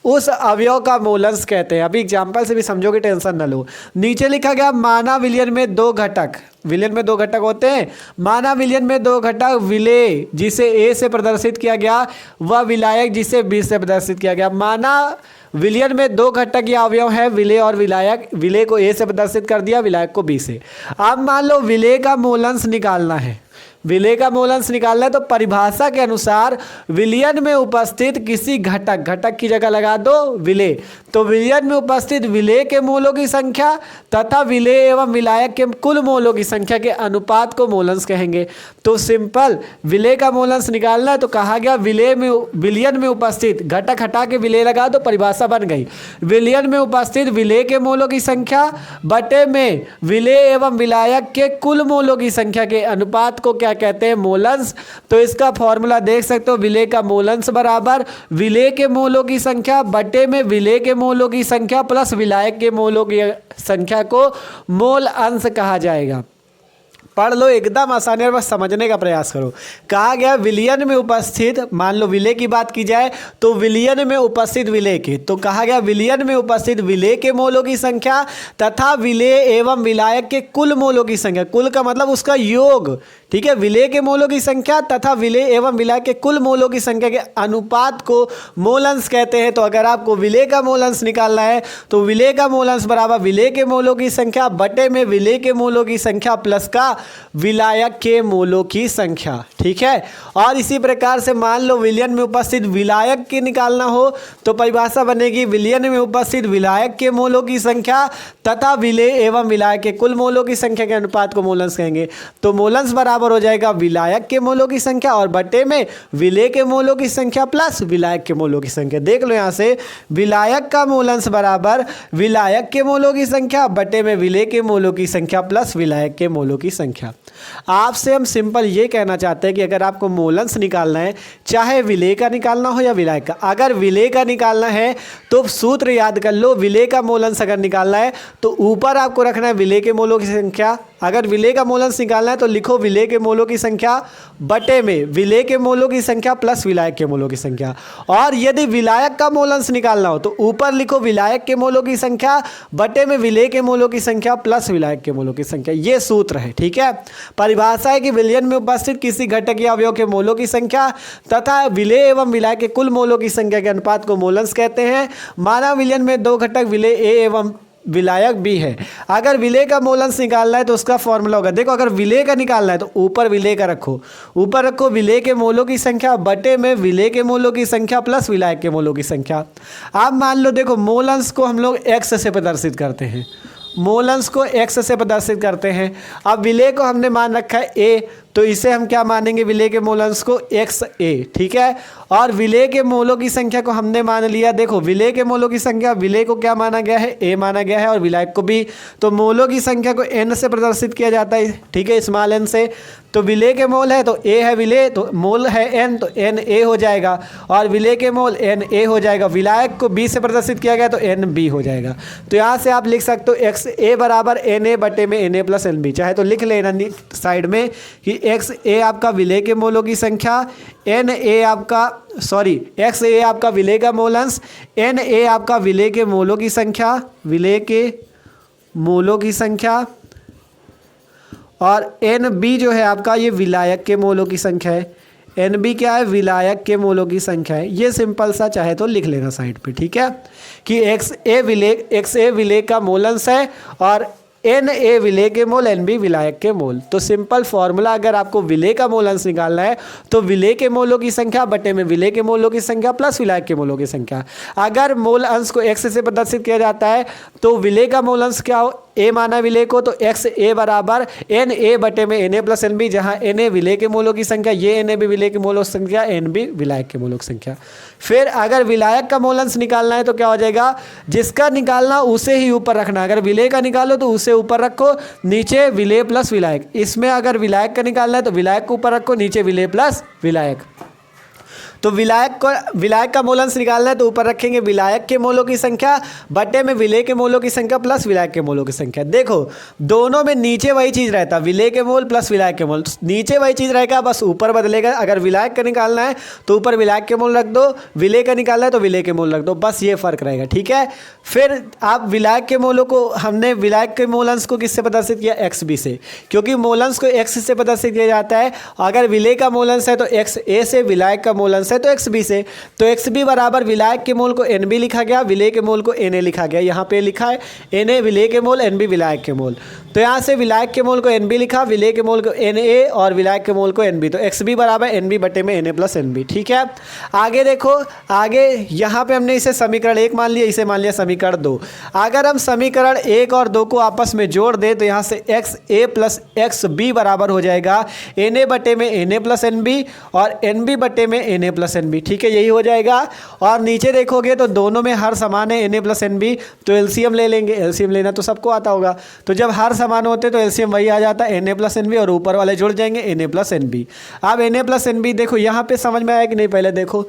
उस अवयव का मोल अंश कहते हैं। अभी एग्जाम्पल से भी समझोगे, टेंशन न लो। नीचे लिखा गया माना विलयन में दो घटक, विलयन में दो घटक होते हैं, माना विलयन में दो घटक विलेय जिसे ए से प्रदर्शित किया गया व विलायक जिसे बी से प्रदर्शित किया गया। माना विलयन में दो घटक या अवयव है विलेय और विलायक, विलेय को ए से प्रदर्शित कर दिया, विलायक को बी से। अब मान लो विलेय का मोल अंश निकालना है, विलेय का मूल अंश निकालना है तो परिभाषा के अनुसार विलयन में उपस्थित किसी घटक, घटक की जगह लगा दो विलेय, तो विलयन में उपस्थित विलेय के मूलों की संख्या तथा विलेय एवं विलायक के कुल मूलों की संख्या के अनुपात को मूल अंश कहेंगे। तो सिंपल विलेय का मूल अंश निकालना है तो कहा गया विलयन में उपस्थित, घटक हटा के विलेय लगा दो, परिभाषा बन गई। विलयन में उपस्थित विलेय के मूलों की संख्या बटे में विलेय एवं विलायक के कुल मूलों की संख्या के अनुपात को क्या कहते हैं? मूल अंश। तो इसका फॉर्मूला देख सकते हो, विलेय का मूल अंश बराबर विलेय के मूलों की संख्या बटे में विलेय के मूलों की संख्या प्लस विलायक के मूलों की संख्या को मूल अंश कहा जाएगा। पढ़ लो, एकदम आसानी, और बस समझने का प्रयास करो। कहा गया विलयन में उपस्थित, मान लो विलेय की बात की जाए तो विलयन में उपस्थित विलेय के, तो कहा गया विलयन में उपस्थित विलेय के मूलों की संख्या तथा विलेय एवं विलायक के कुल मूलों की संख्या, कुल का मतलब उसका योग, ठीक है, विलेय के मूलों की संख्या तथा विलेय एवं विलायक के कुल मूलों की संख्या के अनुपात को मूल अंश कहते हैं। तो अगर आपको विलेय का मूल अंश निकालना है तो विलेय का मूल अंश बराबर विलेय के मूलों की संख्या बटे में विलेय के मूलों की संख्या प्लस का विलायक के मूलों की संख्या, ठीक है। और इसी प्रकार से मान लो विलयन में उपस्थित विलायक की निकालना हो तो परिभाषा बनेगी विलयन में उपस्थित विलायक के मूलों की संख्या तथा विलेय एवं विलायक के कुल मूलों की संख्या के अनुपात को मूल अंश कहेंगे। तो मूल अंश बराबर हो जाएगा विलायक के मूलों की संख्या और बटे में विलेय के मूलों की संख्या प्लस विलायक के मूलों की संख्या। देख लो यहाँ से, विलायक का मूल अंश बराबर विलायक के मूलों की संख्या बटे में विलेय के मूलों की संख्या प्लस विलायक के मूलों की संख्या। आपसे हम सिंपल ये कहना चाहते हैं कि अगर आपको मूल अंश निकालना है, चाहे विलेय का निकालना हो या विलायक का, अगर विलेय का निकालना है तो सूत्र याद कर लो, विलेय का मूल अंश अगर निकालना है तो ऊपर आपको रखना है विलेय के मूलों की संख्या। अगर विलेय का मूल अंश निकालना है तो लिखो विलेय के मूलों की संख्या बटे में विलेय के मूलों की संख्या प्लस विलायक के मूलों की संख्या। और यदि विलायक का मूल अंश निकालना हो तो ऊपर लिखो विलायक के मूलों की संख्या बटे में विलेय के मूलों की संख्या प्लस विलायक के मूलों की संख्या। ये सूत्र है, ठीक है। परिभाषा है कि विलयन में उपस्थित किसी घटक या अवयव के मूलों की संख्या तथा विलेय एवं विलायक के कुल मूलों की संख्या के अनुपात को मूल अंश कहते हैं। माना विलयन में दो घटक विलेय ए एवं विलायक भी है। अगर विलेय का मूल अंश निकालना है तो उसका फॉर्मूला होगा, देखो अगर विलेय का निकालना है तो ऊपर विलेय का रखो, ऊपर रखो विलेय के मूलों की संख्या बटे में विलेय के मूलों की संख्या प्लस विलायक के मूलों की संख्या। अब मान लो देखो मूल अंश को हम लोग एक्स से प्रदर्शित करते हैं, मूल अंश को एक्स से प्रदर्शित करते हैं। अब विलेय को हमने मान रखा है ए, तो इसे हम क्या मानेंगे, विलेय के मूल अंश को एक्स ए, ठीक है। और विलेय के मूलों की संख्या को हमने मान लिया, देखो विलेय के मूलों की संख्या, विलेय को क्या माना गया है, ए माना गया है और विलायक को भी। तो मूलों की संख्या को एन से प्रदर्शित किया जाता है, ठीक है, स्मॉल एन से। तो विलेय के मूल है तो ए है विलेय, तो मूल है एन तो एन ए हो जाएगा, और विलेय के मूल एन ए हो जाएगा। विलायक को बी से प्रदर्शित किया गया तो एन बी हो जाएगा। तो यहाँ से आप लिख सकते हो एक्स ए बराबर एन ए बटे में N A plus N B, चाहे तो लिख लेना साइड में कि एक्स ए आपका विलेय के मूलों की संख्या, एन ए आपका एक्स ए आपका विलेय का मूल अंश, एन ए आपका विलेय के मूलों की संख्या, विलेय के मूलों की संख्या, और एन बी जो है आपका ये विलायक के मूलों की संख्या है। एन बी क्या है, विलायक के मूलों की संख्या है। ये सिंपल सा चाहे तो लिख लेना साइड पे, ठीक है, कि एक्स ए विलेय का मूल अंश है और एन ए विलेय के मूल, एन बी विलायक के मूल। तो सिंपल फॉर्मूला, अगर आपको विलेय का मूल अंश निकालना है तो विलेय के मूलों की संख्या बटे में विलेय के मूलों की संख्या प्लस विलायक के मूलों की संख्या। अगर मूल अंश को एक्स से प्रदर्शित किया जाता है तो विलेय का मूल अंश क्या हो, ए माना विलेय को, तो एक्स ए बराबर एन ए बटे में N A plus N B, जहाँ एन ए विलेय के मूलों की संख्या, ये एन ए भी विलेय के मूलों की संख्या, एन बी विलायक के मूलों की संख्या। फिर अगर विलायक का मूल अंश निकालना है तो क्या हो जाएगा, जिसका निकालना उसे ही ऊपर रखना। अगर विलेय का निकालो तो उसे ऊपर रखो, नीचे विलेय प्लस विलायक। इसमें अगर विलायक का निकालना है तो विलायक को ऊपर रखो, नीचे विलेय प्लस विलायक। तो विलायक का मूल अंश निकालना है तो ऊपर रखेंगे विलायक के मूलों की संख्या बटे में विलेय के मूलों की संख्या प्लस विलायक के मूलों की संख्या। देखो दोनों में नीचे वही चीज़ रहता, विलेय के मूल प्लस विलायक के मूल, नीचे वही चीज़ रहेगा, बस ऊपर बदलेगा। अगर विलायक का निकालना है तो ऊपर विलायक के मूल रख दो, विलेय का निकालना है तो विलेय के मूल रख दो, बस ये फर्क रहेगा, ठीक है। फिर आप विलायक के मूलों को, हमने विलायक के मूल अंश को किससे प्रदर्शित किया, एक्स बी से, क्योंकि मूल अंश को एक्स से प्रदर्शित किया जाता है। अगर विलेय का मूल अंश है तो एक्स ए से, विलायक का मूल अंश है तो एक्स बी से। तो एक्स बी बराबर विलायक के मूल को एन बी लिखा गया, विलेय के मूल को एन ए लिखा गया। यहाँ पे लिखा है एन ए विलेय के मूल, एन बी विलायक के मूल। तो यहाँ से विलायक के मोल को NB लिखा, विलेय के मोल को Na और विलायक के मोल को NB, तो XB बराबर NB बटे में Na प्लस NB। ठीक है, आगे देखो, आगे यहाँ पे हमने इसे समीकरण 1 मान लिया, इसे मान लिया समीकरण 2। अगर हम समीकरण 1 और 2 को आपस में जोड़ दें तो यहाँ से XA प्लस XB बराबर हो जाएगा Na बटे में Na प्लस NB और NB बटे में Na प्लस NB। ठीक है, यही हो जाएगा। और नीचे देखोगे तो दोनों में हर समान है Na प्लस NB, तो एलसीएम ले लेंगे। एलसीएम लेना तो सबको आता होगा, तो जब हर समान होते तो एलसीएम वही आ जाता है Na प्लस NB और ऊपर वाले जुड़ जाएंगे Na प्लस NB। अब Na प्लस NB देखो यहाँ पे समझ में आया कि नहीं, पहले देखो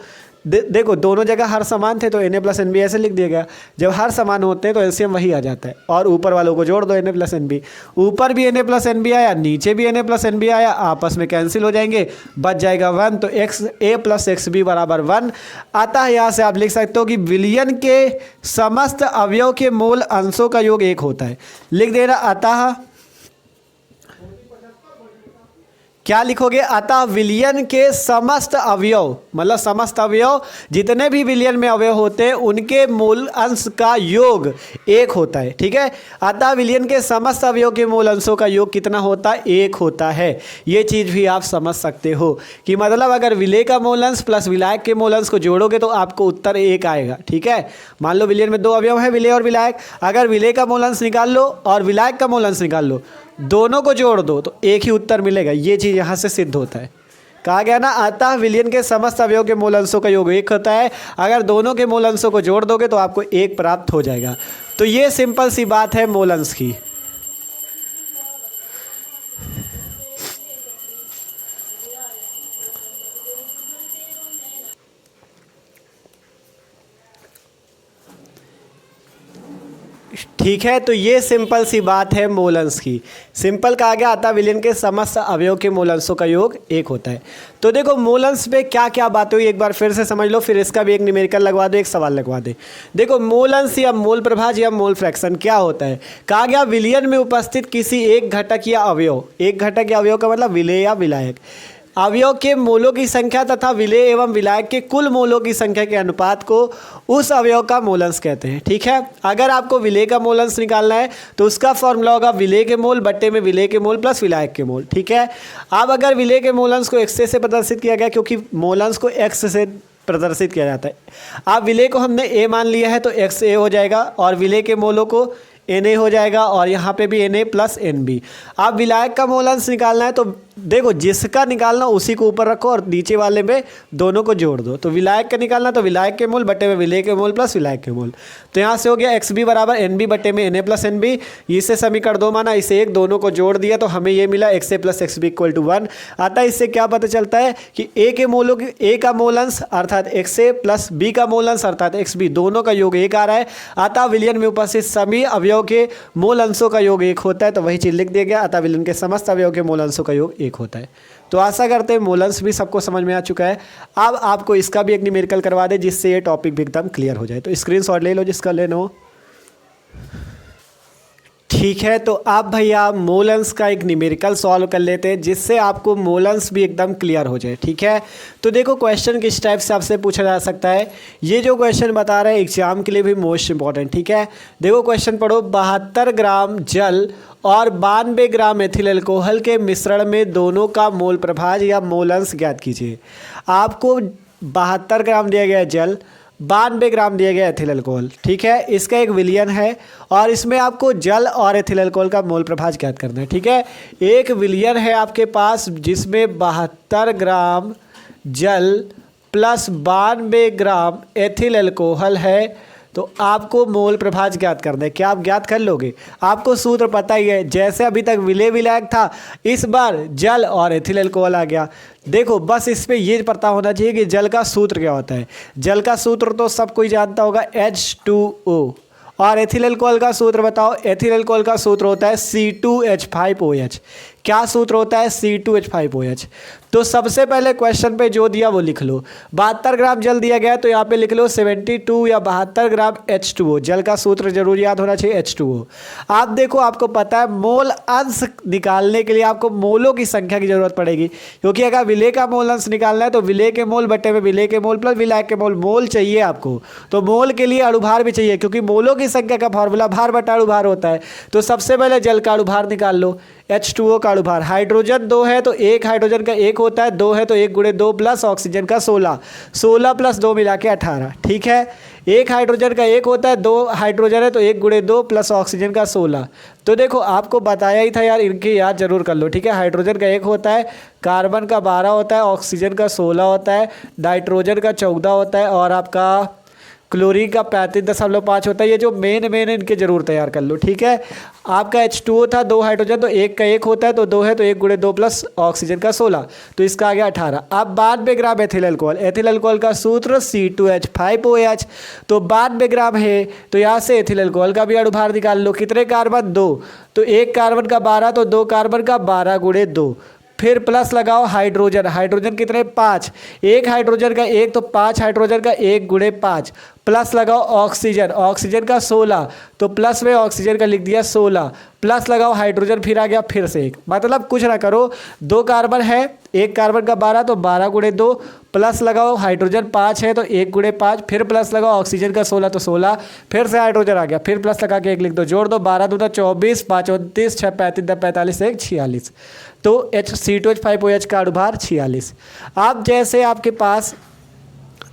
देखो दोनों जगह हर समान थे तो Na प्लस NB ऐसे लिख दिया गया। जब हर समान होते हैं तो एलसीएम वही आ जाता है और ऊपर वालों को जोड़ दो Na प्लस NB। ऊपर भी Na प्लस NB आया, नीचे भी Na प्लस NB आया, आपस में कैंसिल हो जाएंगे, बच जाएगा 1। तो XA प्लस XB बराबर 1। अतः यहाँ से आप लिख सकते हो कि विलयन के समस्त अवयव के मूल अंशों का योग 1 होता है। लिख देना अतः, क्या लिखोगे, अतः विलयन के समस्त अवयव, मतलब समस्त अवयव जितने भी विलयन में अवयव होते हैं उनके मूल अंश का योग 1 होता है। ठीक है, अतः विलयन के समस्त अवयव के मूल अंशों का योग कितना होता है, 1 होता है। ये चीज़ भी आप समझ सकते हो कि मतलब अगर विलेय का मूल अंश प्लस विलायक के मूल अंश को जोड़ोगे तो आपको उत्तर 1 आएगा। ठीक है, मान लो विलयन में 2 अवयव हैं, विलेय और विलायक, अगर विलेय का मूल अंश निकाल लो और विलायक का मूल अंश निकाल लो, दोनों को जोड़ दो तो 1 ही उत्तर मिलेगा। ये चीज़ यहाँ से सिद्ध होता है। कहा गया ना, अतः विलयन के समस्त अवयव के मूल अंशों का योग 1 होता है। अगर दोनों के मूल अंशों को जोड़ दोगे तो आपको 1 प्राप्त हो जाएगा। तो ये सिंपल सी बात है मूल अंश की। ठीक है, तो ये सिंपल सी बात है मूल अंश की। सिंपल कहा गया, अतः विलयन के समस्त अवयव के मूल अंशों का योग 1 होता है। तो देखो मूल अंश पे क्या क्या बात हुई एक बार फिर से समझ लो, फिर इसका भी एक न्यूमेरिकल लगवा दो, एक सवाल लगवा दे। देखो मूल अंश या मूल प्रभाज या मूल फ्रैक्शन क्या होता है। कहा गया विलयन में उपस्थित किसी एक घटक या अवयव, एक घटक या अवयव का मतलब विलेय या विलायक, अवयव के मूलों की संख्या तथा विलेय एवं विलायक के कुल मूलों की संख्या के अनुपात को उस अवयव का मूलंश कहते हैं। ठीक है, अगर आपको विलेय का मूलंश निकालना है तो उसका फॉर्मूला होगा विलेय के मूल बट्टे में विलेय के मूल प्लस विलायक के मूल। ठीक है, अब अगर विलेय के मूलंश को XA से प्रदर्शित किया गया, क्योंकि मूलंश को X से प्रदर्शित किया जाता है। अब विलेय को हमने A मान लिया है तो XA हो जाएगा और विलेय के मूलों को Na हो जाएगा और यहाँ पे भी Na प्लस NB। अब विलायक का मूल अंश निकालना है तो देखो जिसका निकालना उसी को ऊपर रखो और नीचे वाले में दोनों को जोड़ दो। तो विलायक का निकालना तो विलायक के मूल बटे में विलेय के मूल प्लस विलायक के मूल। तो यहाँ से हो गया XB बराबर NB बटे में Na प्लस NB। इसे समीकरण 2 माना, इसे 1, दोनों को जोड़ दिया तो हमें ये मिला XA plus XB equal to 1। अतः इससे क्या पता चलता है कि A के मूलों की A का मूल अंश अर्थात XA प्लस B का मूल अंश अर्थात XB दोनों का योग 1 आ रहा है। अतः विलयन में उपस्थित सभी अवयव के मूल अंशों का योग 1 होता है। तो वही चीज़ लिख दिया गया, अतः विलयन के समस्त अवयव के मूल अंशों का योग 1 होता है। तो आशा करते हैं मूल अंश भी सबको समझ में आ चुका है। अब आपको इसका भी एक न्यूमेरिकल करवा दे जिससे ये टॉपिक भी एकदम क्लियर हो जाए। तो स्क्रीनशॉट ले लो जिसका लेना हो। ठीक है, तो अब भैया मूल अंश का एक न्यूमेरिकल सॉल्व कर लेते हैं जिससे आपको मूल अंश भी एकदम क्लियर हो जाए। ठीक है, तो देखो क्वेश्चन किस टाइप से आपसे पूछा जा सकता है। ये जो क्वेश्चन बता रहे हैं एग्जाम के लिए भी मोस्ट इंपॉर्टेंट। ठीक है, देखो क्वेश्चन पढ़ो, 72 ग्राम जल और 92 ग्राम एथिल अल्कोहल के मिश्रण में दोनों का मोल प्रभाज या मोल अंश ज्ञात कीजिए। आपको 72 ग्राम दिया गया जल, 92 ग्राम दिया गया एथिल अल्कोहल। ठीक है, इसका एक विलयन है और इसमें आपको जल और एथिल अल्कोहल का मोल प्रभाज ज्ञात करना है। ठीक है, एक विलयन है आपके पास जिसमें 72 ग्राम जल प्लस 92 ग्राम एथिल अल्कोहल है, तो आपको मोल प्रभाज ज्ञात करना है। क्या आप ज्ञात कर लोगे? आपको सूत्र पता ही है, जैसे अभी तक विलेय विलायक था इस बार जल और एथिल अल्कोहल आ गया। देखो बस इस पे ये पता होना चाहिए कि जल का सूत्र क्या होता है। जल का सूत्र तो सब कोई जानता होगा H2O, और एथिल अल्कोहल का सूत्र बताओ। एथिल अल्कोहल का सूत्र होता है C2H5OH। क्या सूत्र होता है, C2H5OH। तो सबसे पहले क्वेश्चन पे जो दिया वो लिख लो, 72 ग्राम जल दिया गया तो यहाँ पे लिख लो 72 या 72 ग्राम H2O। जल का सूत्र जरूर याद होना चाहिए, H2O। आप देखो, आपको पता है मोल अंश निकालने के लिए आपको मोलों की संख्या की जरूरत पड़ेगी, क्योंकि अगर विलेय का मोल अंश निकालना है तो विलेय के मोल बटे में विलेय के मोल प्लस विलायक के मोल, मोल चाहिए आपको। तो मोल के लिए अणुभार भी चाहिए, क्योंकि मोलों की संख्या का फॉर्मूला भार बटा अणुभार होता है। तो सबसे पहले जल का अणुभार निकाल लो, H2O का अणुभार। हाइड्रोजन 2 है तो एक हाइड्रोजन का 1 होता है, 2 है तो 1 गुणे 2 प्लस ऑक्सीजन का 16, 16 प्लस 2 मिला के 18। ठीक है, एक हाइड्रोजन का 1 होता है, 2 हाइड्रोजन है तो 1 गुणे 2 प्लस ऑक्सीजन का 16। तो देखो आपको बताया ही था यार, इनकी याद जरूर कर लो। ठीक है, हाइड्रोजन का 1 होता है, कार्बन का 12 होता है, ऑक्सीजन का 16 होता है, नाइट्रोजन का 14 होता है और आपका क्लोरीन का 35.5 होता है। ये जो मेन इनके जरूर तैयार कर लो। ठीक है, आपका H2O था, 2 हाइड्रोजन तो 1 का 1 होता है, तो 2 है तो 1 गुणे 2 प्लस ऑक्सीजन का 16, तो इसका आ गया 18। अब 92 ग्राम एथिल अल्कोहल, एथिल अल्कोहल का सूत्र C2H5OH। तो 92 ग्राम है तो यहाँ से एथिल अल्कोहल का भी अणुभार निकाल लो। कितने कार्बन, 2, तो एक कार्बन का 12 तो 2 कार्बन का 12 गुणे 2, फिर प्लस लगाओ हाइड्रोजन, हाइड्रोजन कितने 5, एक हाइड्रोजन का 1 तो 5 हाइड्रोजन का 1 गुणे 5, प्लस लगाओ ऑक्सीजन, ऑक्सीजन का 16 तो प्लस में ऑक्सीजन का लिख दिया 16, प्लस लगाओ हाइड्रोजन फिर आ गया फिर से 1, मतलब कुछ ना करो, 2 कार्बन है, एक कार्बन का 12 तो 12 गुणे 2, प्लस लगाओ हाइड्रोजन 5 है तो 1 गुणे 5, फिर प्लस लगाओ ऑक्सीजन का 16 तो 16, फिर से हाइड्रोजन आ गया, फिर प्लस लगा के 1 लिख दो, जोड़ दो, 12 दूना 24, 5 29, 6 35, 10 45, 1 46। तो C2H5OH का अणुभार 46। अब जैसे आपके पास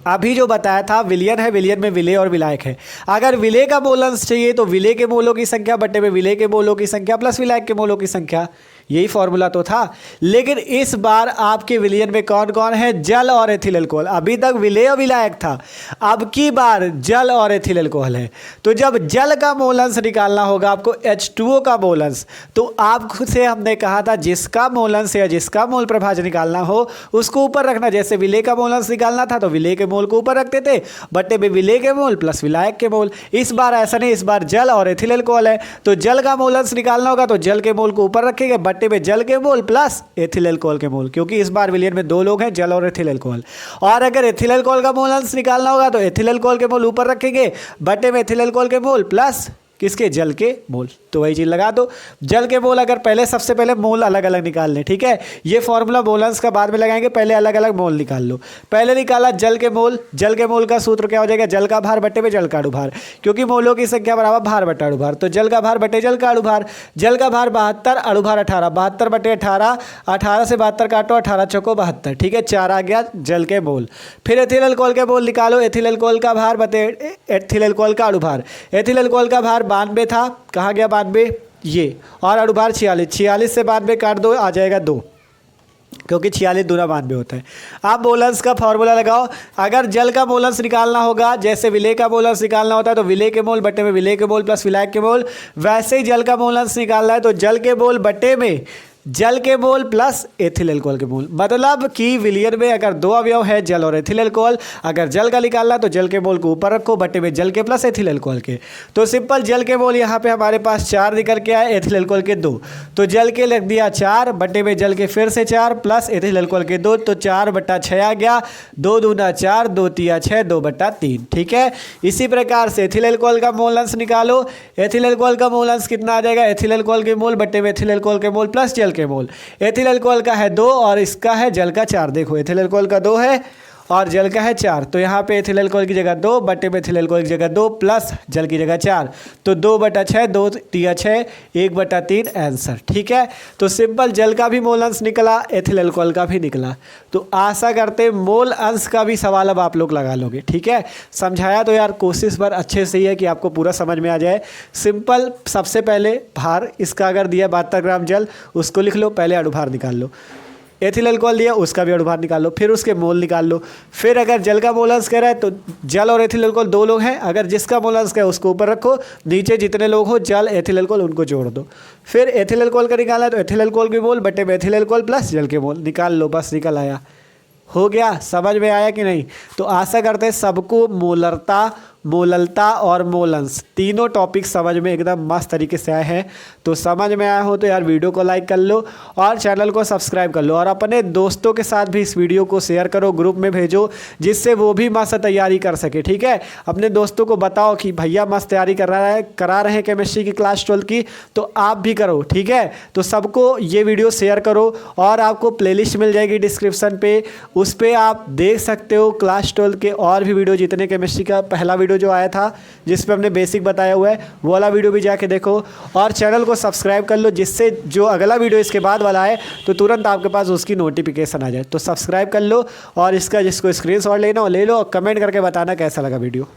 अभी जो बताया था विलयन है, विलयन में विलेय और विलायक है। अगर विलेय का मोल अंश चाहिए तो विलेय के मोलों की संख्या बटे में विलेय के मोलों की संख्या प्लस विलायक के मोलों की संख्या, यही फॉर्मूला तो था। लेकिन इस बार आपके विलयन में कौन कौन है, जल और एथिल अल्कोहल। अभी तक विलेय और विलायक था, अब की बार जल और एथिल अल्कोहल है। तो जब जल का मोल अंश निकालना होगा आपको H2O का मोल अंश, तो आपसे हमने कहा था जिसका मोल अंश या जिसका मोल प्रभाज निकालना हो उसको ऊपर रखना। जैसे विलेय का मोल अंश निकालना था तो विलेय के मोल को ऊपर रखते थे, बटे में विलेय के मोल प्लस विलायक के मोल। इस बार ऐसा नहीं, इस बार जल और एथिल अल्कोहल है, तो जल का मोल अंश निकालना होगा तो जल के मोल को ऊपर रखेंगे, बटे में जल के मोल प्लस एथिल अल्कोहल के मोल, क्योंकि इस बार विलयन में 2 लोग हैं, जल और एथिल अल्कोहल। और अगर एथिल अल्कोहल का मोल अंश निकालना होगा तो एथिल अल्कोहल के मोल ऊपर रखेंगे, बटे में एथिल अल्कोहल के मोल प्लस किसके, जल के मोल। तो वही चीज़ लगा दो, जल के मोल अगर पहले सबसे पहले मोल अलग अलग निकाल लें। ठीक है, ये फॉर्मूला मोल अंश का बाद में लगाएंगे, पहले अलग अलग मोल निकाल लो। पहले निकाला जल के मोल, जल के मोल का सूत्र क्या हो जाएगा, जल का भार बटे में जल का अणुभार, क्योंकि मोलों की संख्या बराबर भार बटा अणुभार, तो जल का भार बटे जल का अणुभार। जल का भार 72, अणुभार 18, 72 बटे 18, 18 से 72 काटो, 18 चौको 72। ठीक है, 4 आ गया जल के मोल। फिर एथिल अल्कोहल के मोल निकालो, एथिल अल्कोहल का भार बटे एथिल अल्कोहल का अणुभार। एथिल अल्कोहल का भार 92 था, कहाँ गया 92, ये, और अणुभार 46, 46 से 92 काट दो, आ जाएगा 2, क्योंकि 46 दूना 92 होता है। आप मोल अंश का फॉर्मूला लगाओ। अगर जल का मोल अंश निकालना होगा, जैसे विलेय का मोल अंश निकालना होता है तो विलेय के मोल बटे में विलेय के मोल प्लस विलायक के मोल, वैसे ही जल का मोल अंश निकालना है तो जल के मोल बटे में जल के मोल प्लस एथिल अल्कोहल के मोल। मतलब कि विलयन में अगर 2 अवयव है, जल और एथिल अल्कोहल, अगर जल का निकालना तो जल के मोल को ऊपर रखो, बटे में जल के प्लस एथिल अल्कोहल के। तो सिंपल जल के मोल यहाँ पे हमारे पास 4 निकल के आए, एथिल अल्कोहल के 2, तो जल के लिख दिया 4, बटे में जल के फिर से 4 प्लस एथिल अल्कोहल के 2, तो 4 बटा 6 आ गया, 2 दूना 4, 2 तिया 6, 2 बटा 3। ठीक है, इसी प्रकार से एथिल अल्कोहल का मोल अंश निकालो। एथिल अल्कोहल का मोल अंश कितना आ जाएगा, एथिल अल्कोहल के मोल बटे में एथिल अल्कोहल के मोल प्लस जल के मोल। एथिल अल्कोहल का है 2 और इसका है जल का 4। देखो एथिल अल्कोहल का 2 है और जल का है 4, तो यहाँ पे एथिल अल्कोहल की जगह 2, बटे में एथिल अल्कोहल की जगह 2 प्लस जल की जगह 4, तो 2 बटा 6, 2 तिया 6, 1 बटा 3 आंसर। ठीक है, तो सिंपल जल का भी मोल अंश निकला, एथिल अल्कोहल का भी निकला। तो आशा करते मोल अंश का भी सवाल अब आप लोग लगा लोगे। ठीक है, समझाया तो यार कोशिश पर अच्छे से ही है कि आपको पूरा समझ में आ जाए। सिंपल सबसे पहले भार इसका अगर दिया 72 ग्राम जल, उसको लिख लो, पहले अणुभार निकाल लो। एथिल अल्कोहल दिया, उसका भी अणुभार निकाल लो, फिर उसके मोल निकाल लो। फिर अगर जल का मोल अंश कह रहा है तो जल और एथिल अल्कोहल 2 लोग हैं, अगर जिसका मोल अंश है उसको ऊपर रखो, नीचे जितने लोग हो जल एथिल अल्कोहल उनको जोड़ दो। फिर एथिल अल्कोहल का निकाला है तो एथिल अल्कोहल के मोल बटे में एथिल अल्कोहल प्लस जल के मोल निकाल लो, बस निकल आया। हो गया, समझ में आया कि नहीं? तो आशा करते हैं सबको मोलरता मोललता और मोलंस, तीनों टॉपिक समझ में एकदम मस्त तरीके से आए हैं। तो समझ में आया हो तो यार वीडियो को लाइक कर लो और चैनल को सब्सक्राइब कर लो और अपने दोस्तों के साथ भी इस वीडियो को शेयर करो, ग्रुप में भेजो, जिससे वो भी मस्त तैयारी कर सके। ठीक है, अपने दोस्तों को बताओ कि भैया मस्त तैयारी करा रहे हैं केमिस्ट्री की क्लास 12 की, तो आप भी करो। ठीक है, तो सबको ये वीडियो शेयर करो और आपको प्लेलिस्ट मिल जाएगी डिस्क्रिप्शन पे, उस पर आप देख सकते हो क्लास 12 के और भी वीडियो, जितने केमिस्ट्री का पहला वीडियो जो आया था जिस पे हमने बेसिक बताया हुआ है वो वाला वीडियो भी जाके देखो और चैनल को सब्सक्राइब कर लो, जिससे जो अगला वीडियो इसके बाद वाला है तो तुरंत आपके पास उसकी नोटिफिकेशन आ जाए। तो सब्सक्राइब कर लो और इसका जिसको स्क्रीनशॉट लेना हो ले लो और कमेंट करके बताना कैसा लगा वीडियो।